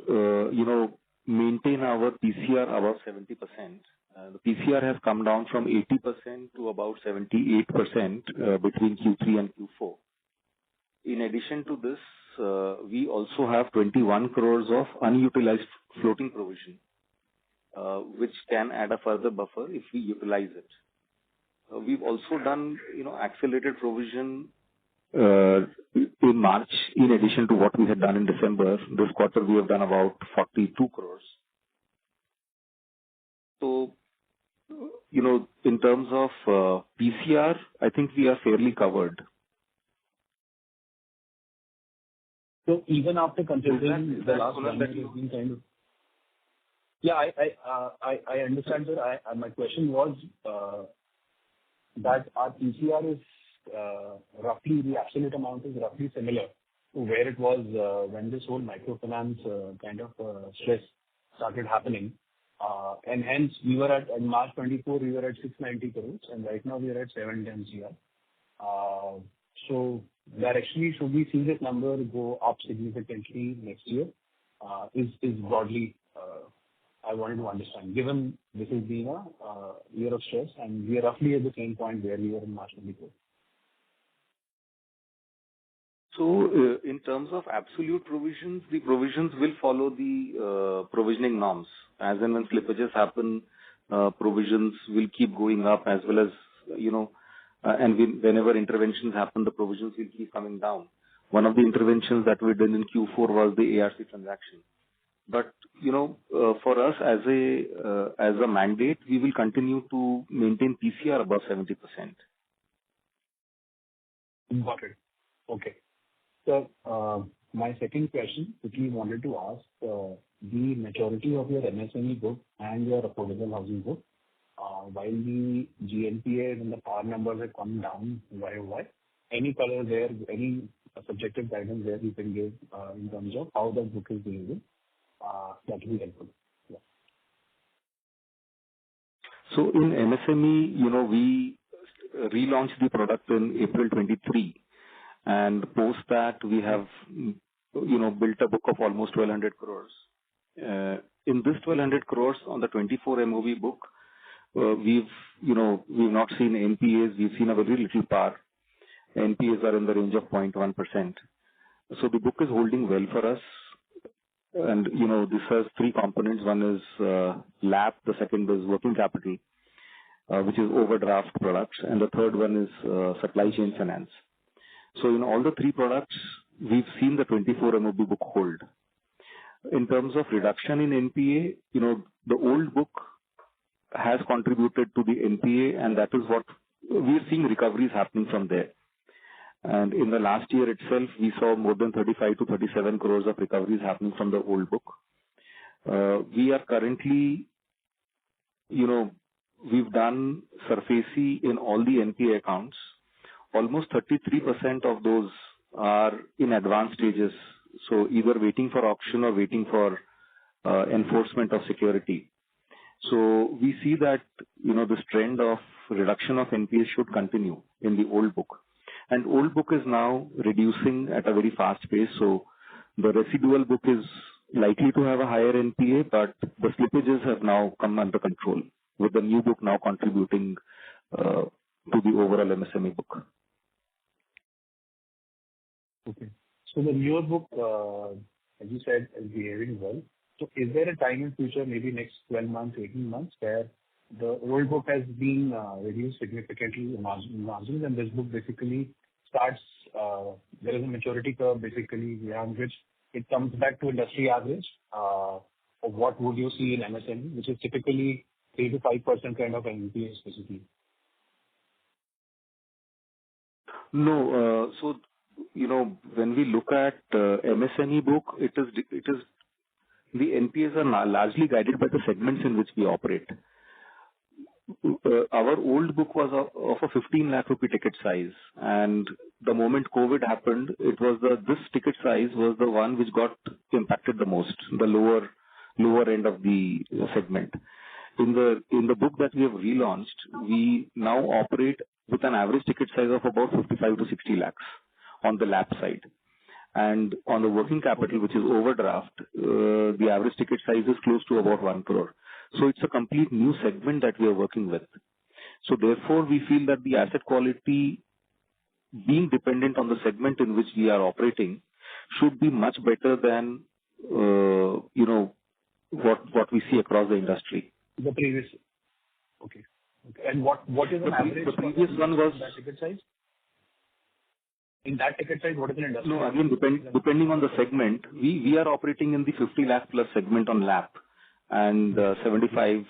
Speaker 6: maintain our PCR above 70%. The PCR has come down from 80% to about 78% between Q3 and Q4. In addition to this, we also have 21 crores of unutilized floating provision, which can add a further buffer if we utilize it. We've also done, accelerated provision in March, in addition to what we had done in December. This quarter, we have done about 42 crores. So, in terms of PCR, I think we are fairly covered.
Speaker 16: So even after considering the last 1 year has been kind of... Yeah, I understand, sir. My question was that our PCR is roughly, the absolute amount is roughly similar to where it was when this whole microfinance kind of stress started happening. And hence, we were at, in March 24, we were at 690 crores, and right now we are at 710 CR. So directionally, should we see this number go up significantly next year? Is broadly, I wanted to understand, given this has been a year of stress, and we are roughly at the same point where we were in March 24.
Speaker 6: So, in terms of absolute provisions, the provisions will follow the provisioning norms. As and when slippages happen, provisions will keep going up, as well as, and whenever interventions happen, the provisions will keep coming down. One of the interventions that we did in Q4 was the ARC transaction. But, for us as a mandate, we will continue to maintain PCR above 70%.
Speaker 16: Got it. Okay. So, my second question, which we wanted to ask, the maturity of your MSME book and your affordable housing book, while the GNPA and the PAR numbers have come down YOY, any color there, any subjective guidance there you can give, in terms of how that book is behaving, that will be helpful. Yeah.
Speaker 6: So in MSME, we relaunched the product in April 23. And post that, we have, built a book of almost 1,200 crores. In this 1,200 crores on the 24 MOB book, we've not seen NPAs. We've seen a very little PAR. NPAs are in the range of 0.1%. So the book is holding well for us. And, this has three components. One is LAP. The second is working capital, which is overdraft products. And the third one is supply chain finance. So in all the three products, we've seen the 24 MOB book hold. In terms of reduction in NPA, the old book has contributed to the NPA, and that is what we're seeing recoveries happening from there. And in the last year itself, we saw more than 35 to 37 crores of recoveries happening from the old book. We are currently, we've done SARFAESI in all the NPA accounts. Almost 33% of those are in advanced stages. So either waiting for auction or waiting for enforcement of security. So we see that, this trend of reduction of NPAs should continue in the old book. And old book is now reducing at a very fast pace. So the residual book is likely to have a higher NPA, but the slippages have now come under control, with the new book now contributing to the overall MSME book.
Speaker 16: Okay. So the newer book, as you said, is behaving well. So is there a time in future, maybe next 12 months, 18 months, where the old book has been reduced significantly in margins, and this book basically starts, there is a maturity curve basically beyond which it comes back to industry average? Or what would you see in MSME, which is typically 3 to 5% kind of NPAs basically?
Speaker 6: No. So, when we look at MSME book, it is the NPAs are largely guided by the segments in which we operate. Our old book was of a 15 lakh rupee ticket size, and the moment COVID happened, it was this ticket size was the one which got impacted the most, the lower end of the segment. In the book that we have relaunched, we now operate with an average ticket size of about 55 to 60 lakhs on the LAP side. And on the working capital, which is overdraft, the average ticket size is close to about 1 crore. So it's a complete new segment that we are working with. So therefore, we feel that the asset quality, being dependent on the segment in which we are operating, should be much better than what we see across the industry.
Speaker 16: The previous. Okay. And what is an average?
Speaker 6: The previous one was
Speaker 16: that ticket size? In that ticket size, what is an industry?
Speaker 6: No, again, depending on the segment, we are operating in the 50 lakh plus segment on LAP, and 75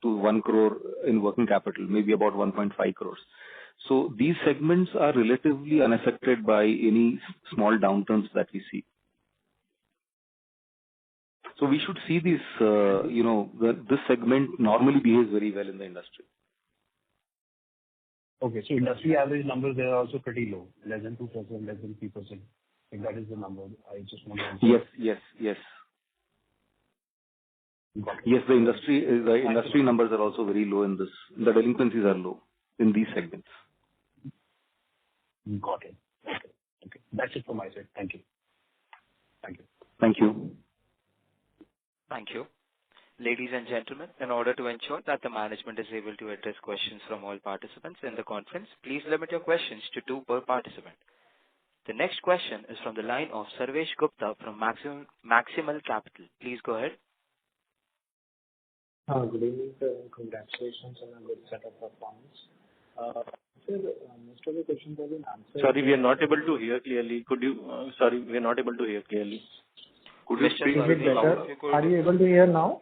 Speaker 6: to 1 crore in working capital, maybe about 1.5 crores. So these segments are relatively unaffected by any small downturns that we see. So we should see this, this segment normally behaves very well in the industry.
Speaker 16: Okay, so industry average numbers, they are also pretty low, less than 2%, less than 3%. I think that is the number. I just want to answer.
Speaker 6: Yes. Yes, the industry numbers are also very low in this. The delinquencies are low in these segments.
Speaker 16: Got it. Okay. That's it from my side. Thank you.
Speaker 6: Thank you.
Speaker 1: Thank you. Ladies and gentlemen, in order to ensure that the management is able to address questions from all participants in the conference, please limit your questions to 2 per participant. The next question is from the line of Sarvesh Gupta from Maximal Capital. Please go ahead.
Speaker 17: Good evening, sir, and congratulations on a good set of performance. Sir, most of the questions have been answered.
Speaker 5: Sorry, we are not able to hear clearly. We are not able to hear clearly.
Speaker 17: Could you speak a bit better? Are you able to hear now?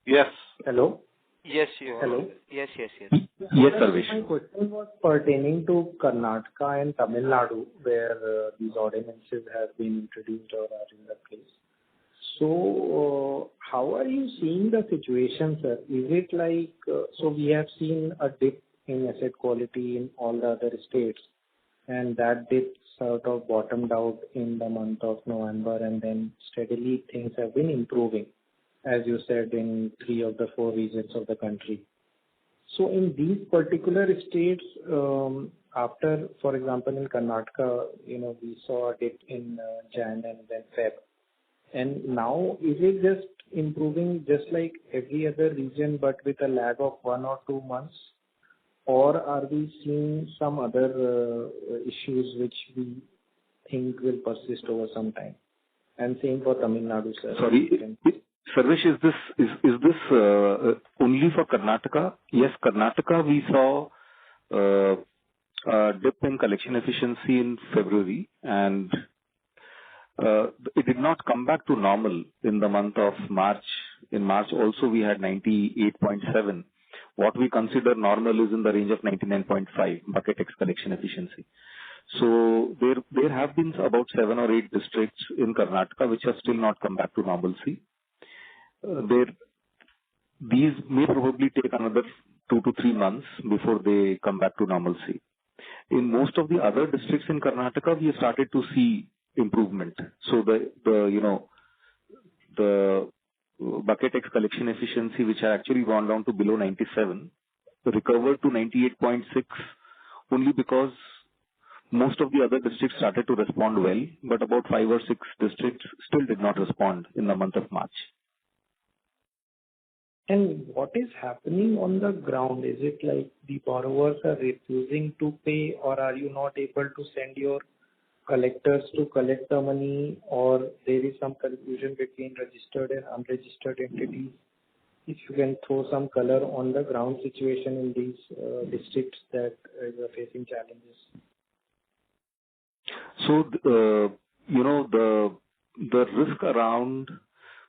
Speaker 8: Yes.
Speaker 17: Hello?
Speaker 1: Yes, you are.
Speaker 17: Hello?
Speaker 1: Yes.
Speaker 6: Yes, Sarvesh.
Speaker 17: My question was pertaining to Karnataka and Tamil Nadu, where these ordinances have been introduced or are in the place. So, how are you seeing the situation, sir? Is it like, so we have seen a dip in asset quality in all the other states, and that dip sort of bottomed out in the month of November, and then steadily things have been improving, as you said, in 3 of the 4 regions of the country. So in these particular states, after, for example, in Karnataka, we saw a dip in Jan and then Feb. And now, is it just improving just like every other region, but with a lag of 1 or 2 months? Or are we seeing some other issues which we think will persist over some time? And same for Tamil Nadu, sir.
Speaker 6: Sorry, Sarvesh, is this only for Karnataka? Yes, Karnataka, we saw a dip in collection efficiency in February, and it did not come back to normal in the month of March. In March also we had 98.7. What we consider normal is in the range of 99.5 bucket X collection efficiency. So there have been about 7 or 8 districts in Karnataka which have still not come back to normalcy. These may probably take another 2 to 3 months before they come back to normalcy. In most of the other districts in Karnataka, we have started to see improvement. So the bucket X collection efficiency, which had actually gone down to below 97, recovered to 98.6 only because most of the other districts started to respond well, but about 5 or 6 districts still did not respond in the month of March.
Speaker 17: And what is happening on the ground? Is it like the borrowers are refusing to pay, or are you not able to send your collectors to collect the money, or there is some confusion between registered and unregistered entities? If you can throw some color on the ground situation in these districts that are facing challenges.
Speaker 6: So, the risk around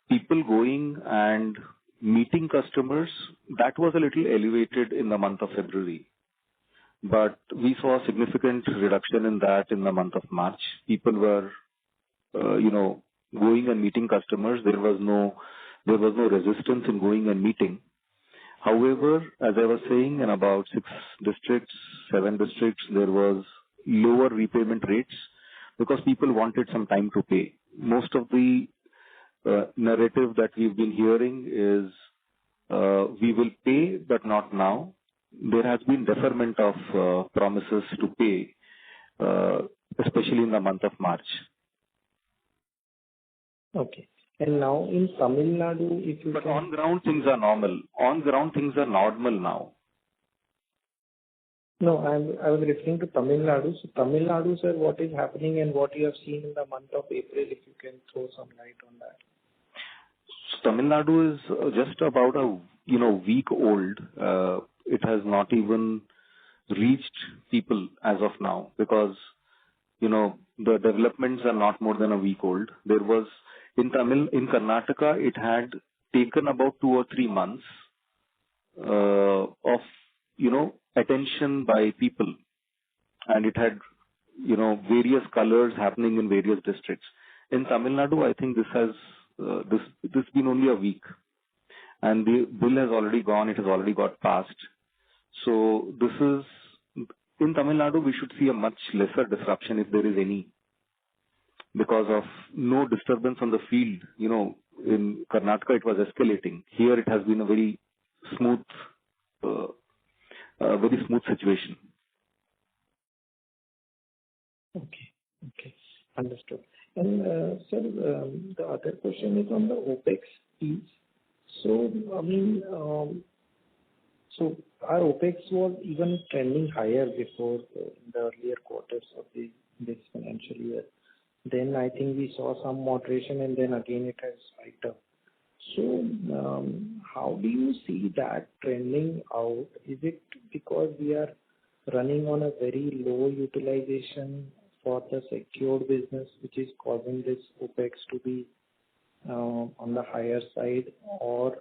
Speaker 6: people going and meeting customers, that was a little elevated in the month of February. But we saw a significant reduction in that in the month of March. People were, going and meeting customers. There was no resistance in going and meeting. However, as I was saying, in about 7 districts, there was lower repayment rates because people wanted some time to pay. Most of the narrative that we've been hearing is we will pay, but not now. There has been deferment of promises to pay, especially in the month of March.
Speaker 17: Okay. And now in Tamil Nadu, if you
Speaker 6: But on ground, things are normal. On ground, things are normal now.
Speaker 17: No, I was referring to Tamil Nadu. So Tamil Nadu, sir, what is happening and what you have seen in the month of April, if you can throw some light on that.
Speaker 6: So Tamil Nadu is just about a week old. It has not even reached people as of now because the developments are not more than a week old. There was in Karnataka, it had taken about 2 or 3 months of attention by people, and it had various colors happening in various districts. In Tamil Nadu, I think this has this been only a week, and the bill has already gone. It has already got passed. So this is in Tamil Nadu. We should see a much lesser disruption if there is any, because of no disturbance on the field. In Karnataka it was escalating. Here it has been a very smooth situation.
Speaker 17: Okay. Understood. And sir, the other question is on the OPEX piece. So, so our OPEX was even trending higher before in the earlier quarters of this financial year. Then I think we saw some moderation, and then again it has spiked up. So how do you see that trending out? Is it because we are running on a very low utilization for the secured business, which is causing this OPEX to be on the higher side, or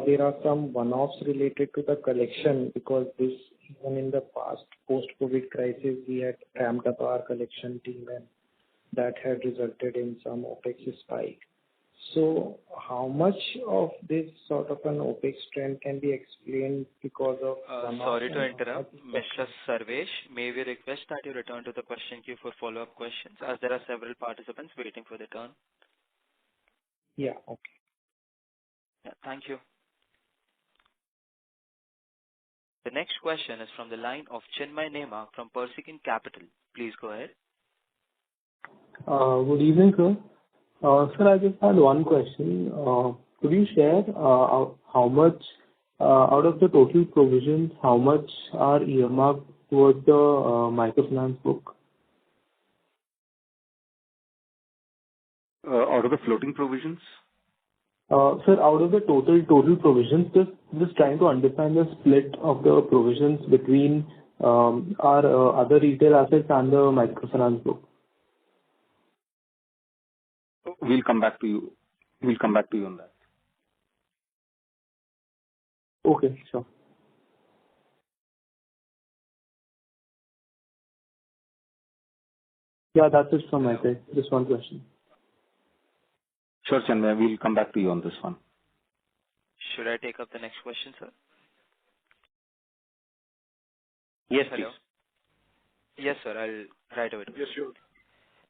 Speaker 17: there are some one-offs related to the collection, because this, even in the past post-COVID crisis, we had ramped up our collection team and that had resulted in some OPEX spike. So how much of this sort of an OPEX trend can be explained because of...
Speaker 1: Sorry to interrupt, Mr. Sarvesh. May we request that you return to the question queue for follow-up questions, as there are several participants waiting for their turn.
Speaker 17: Yeah, okay.
Speaker 1: Yeah, thank you. The next question is from the line of Chinmay Nema from Persecution Capital. Please go ahead.
Speaker 18: Good evening, sir. Sir, I just had one question. Could you share how much, out of the total provisions, how much are earmarked towards the microfinance book?
Speaker 6: Out of the floating provisions?
Speaker 18: Sir, out of the total provisions, just trying to understand the split of the provisions between our other retail assets and the microfinance book.
Speaker 6: We'll come back to you. We'll come back to you on that.
Speaker 18: Okay, sure. Yeah, that's it from my side. Just one question.
Speaker 6: Sure, Chandra. We'll come back to you on this one.
Speaker 1: Should I take up the next question, sir?
Speaker 5: Yes,
Speaker 1: Hello.
Speaker 5: please.
Speaker 1: Yes, sir. I'll right away.
Speaker 8: Yes, sure.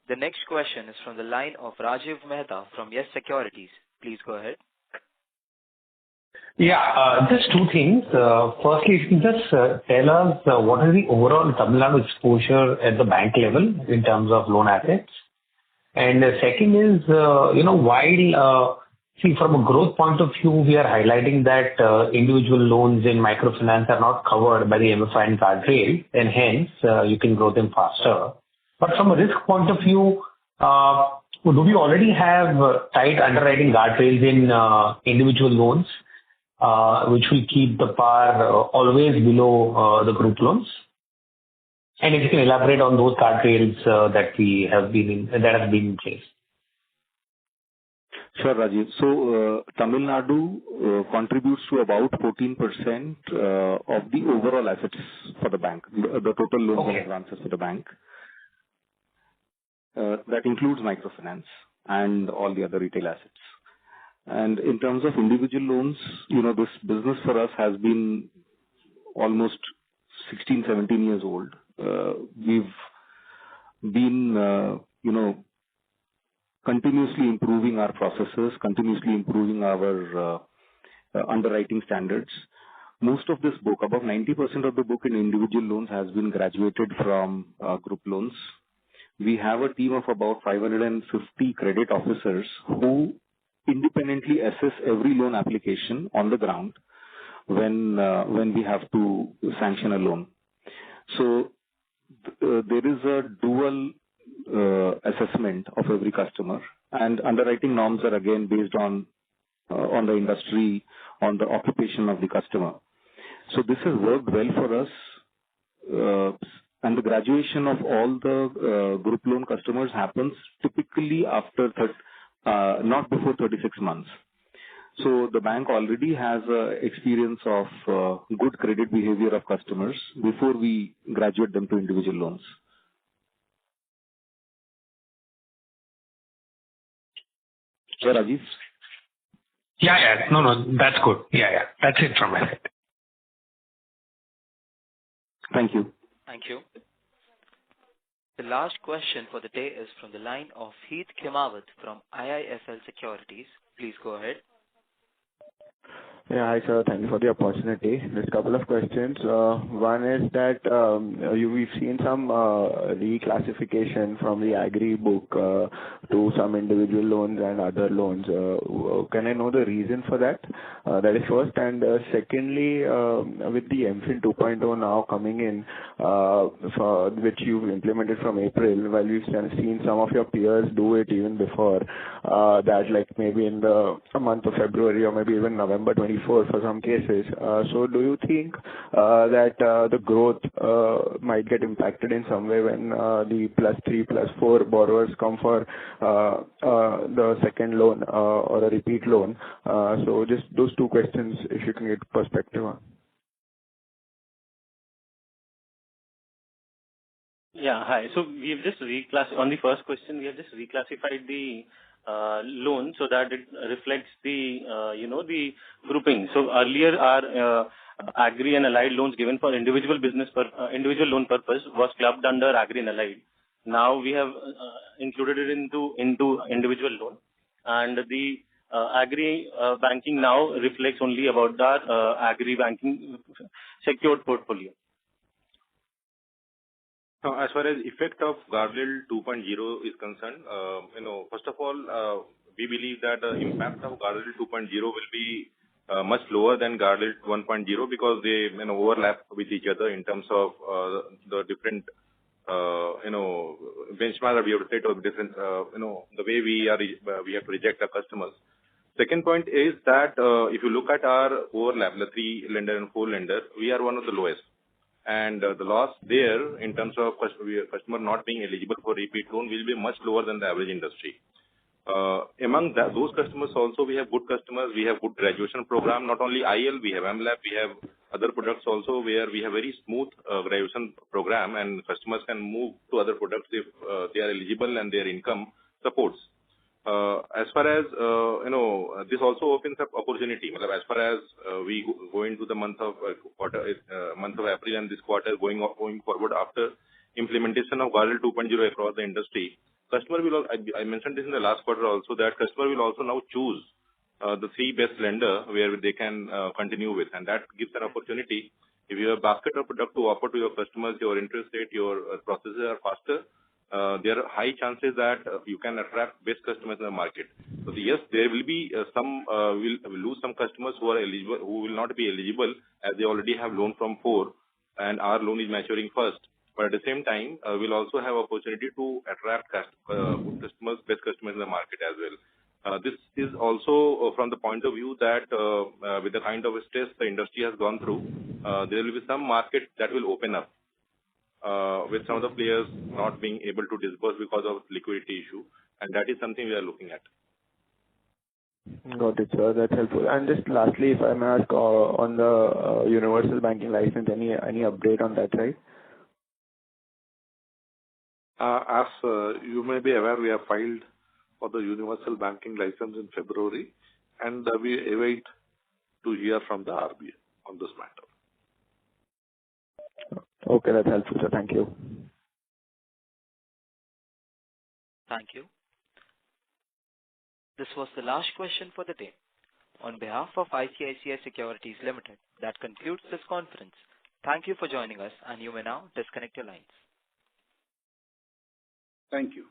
Speaker 1: The next question is from the line of Rajiv Mehta from Yes Securities. Please go ahead.
Speaker 7: Yeah, just two things. Firstly, if you can just tell us what is the overall Tamil Nadu exposure at the bank level in terms of loan assets? And the second is, while from a growth point of view, we are highlighting that individual loans in microfinance are not covered by the MFI and guardrail, and hence you can grow them faster. But from a risk point of view, do we already have tight underwriting guardrails in individual loans, which will keep the PAR always below the group loans? And if you can elaborate on those guardrails that have been in place.
Speaker 6: Sure, Rajiv. So, Tamil Nadu contributes to about 14% of the overall assets for the bank, the total loans and advances for the bank. That includes microfinance and all the other retail assets. And in terms of individual loans, this business for us has been almost 16, 17 years old. We've been, continuously improving our processes, continuously improving our underwriting standards. Most of this book, about 90% of the book in individual loans has been graduated from group loans. We have a team of about 550 credit officers who independently assess every loan application on the ground when we have to sanction a loan. So there is a dual assessment of every customer, and underwriting norms are again based on the industry, on the occupation of the customer. So this has worked well for us, and the graduation of all the group loan customers happens typically after not before 36 months. So the bank already has experience of good credit behavior of customers before we graduate them to individual loans. Yeah, Rajiv?
Speaker 7: Yeah. No, that's good. Yeah. That's it from my side.
Speaker 6: Thank you.
Speaker 1: Thank you. The last question for the day is from the line of Heath Khemawat from IIFL Securities. Please go ahead.
Speaker 19: Yeah, hi sir. Thank you for the opportunity. Just a couple of questions. One is that we've seen some reclassification from the agri book to some individual loans and other loans. Can I know the reason for that? That is first. And secondly, with the MFIN 2.0 now coming in, for which you've implemented from April, while we've seen some of your peers do it even before that, like maybe in the month of February or maybe even November 24 for some cases. So do you think that the growth might get impacted in some way when the +3, +4 borrowers come for the second loan or a repeat loan? So just those two questions, if you can get perspective on.
Speaker 5: Yeah, hi. So we have just on the first question, we have just reclassified the loan so that it reflects the the grouping. So earlier our agri and allied loans given for individual individual loan purpose was clubbed under agri and allied. Now we have included it into individual loan, and the agri banking now reflects only about the agri banking secured portfolio.
Speaker 10: As far as effect of Guardrail 2.0 is concerned, first of all, we believe that the impact of Guardrail 2.0 will be much lower than Guardrail 1.0 because they overlap with each other in terms of the different benchmark that we have to set or different the way we have to reject our customers. Second point is that if you look at our overlap, the 3 lender and 4 lender, we are one of the lowest. And the loss there in terms of customer not being eligible for repeat loan will be much lower than the average industry. Among those customers also, we have good customers. We have good graduation program. Not only IL, we have MLAP, we have other products also where we have very smooth graduation program, and customers can move to other products if they are eligible and their income supports. As far as this also opens up opportunity. As far as we go into the month of April and this quarter going forward after implementation of Guardrail 2.0 across the industry, customer will, I mentioned this in the last quarter also, that customer will also now choose the 3 best lender where they can continue with, and that gives an opportunity. If you have a basket of product to offer to your customers, your interest rate, your processes are faster, there are high chances that you can attract best customers in the market. So yes, there will be will lose some customers who are eligible, who will not be eligible as they already have loan from 4 and our loan is maturing first. But at the same time, we'll also have opportunity to attract good customers, best customers in the market as well. This is also from the point of view that with the kind of stress the industry has gone through, there will be some market that will open up with some of the players not being able to disburse because of liquidity issue, and that is something we are looking at.
Speaker 19: Got it, sir. That's helpful. And just lastly, if I may ask, on the universal banking license, any update on that side?
Speaker 8: As you may be aware, we have filed for the universal banking license in February, and we await to hear from the RBI on this matter.
Speaker 19: Okay, that's helpful, sir. Thank you.
Speaker 1: Thank you. This was the last question for the day. On behalf of ICICI Securities Limited, that concludes this conference. Thank you for joining us, and you may now disconnect your lines.
Speaker 3: Thank you.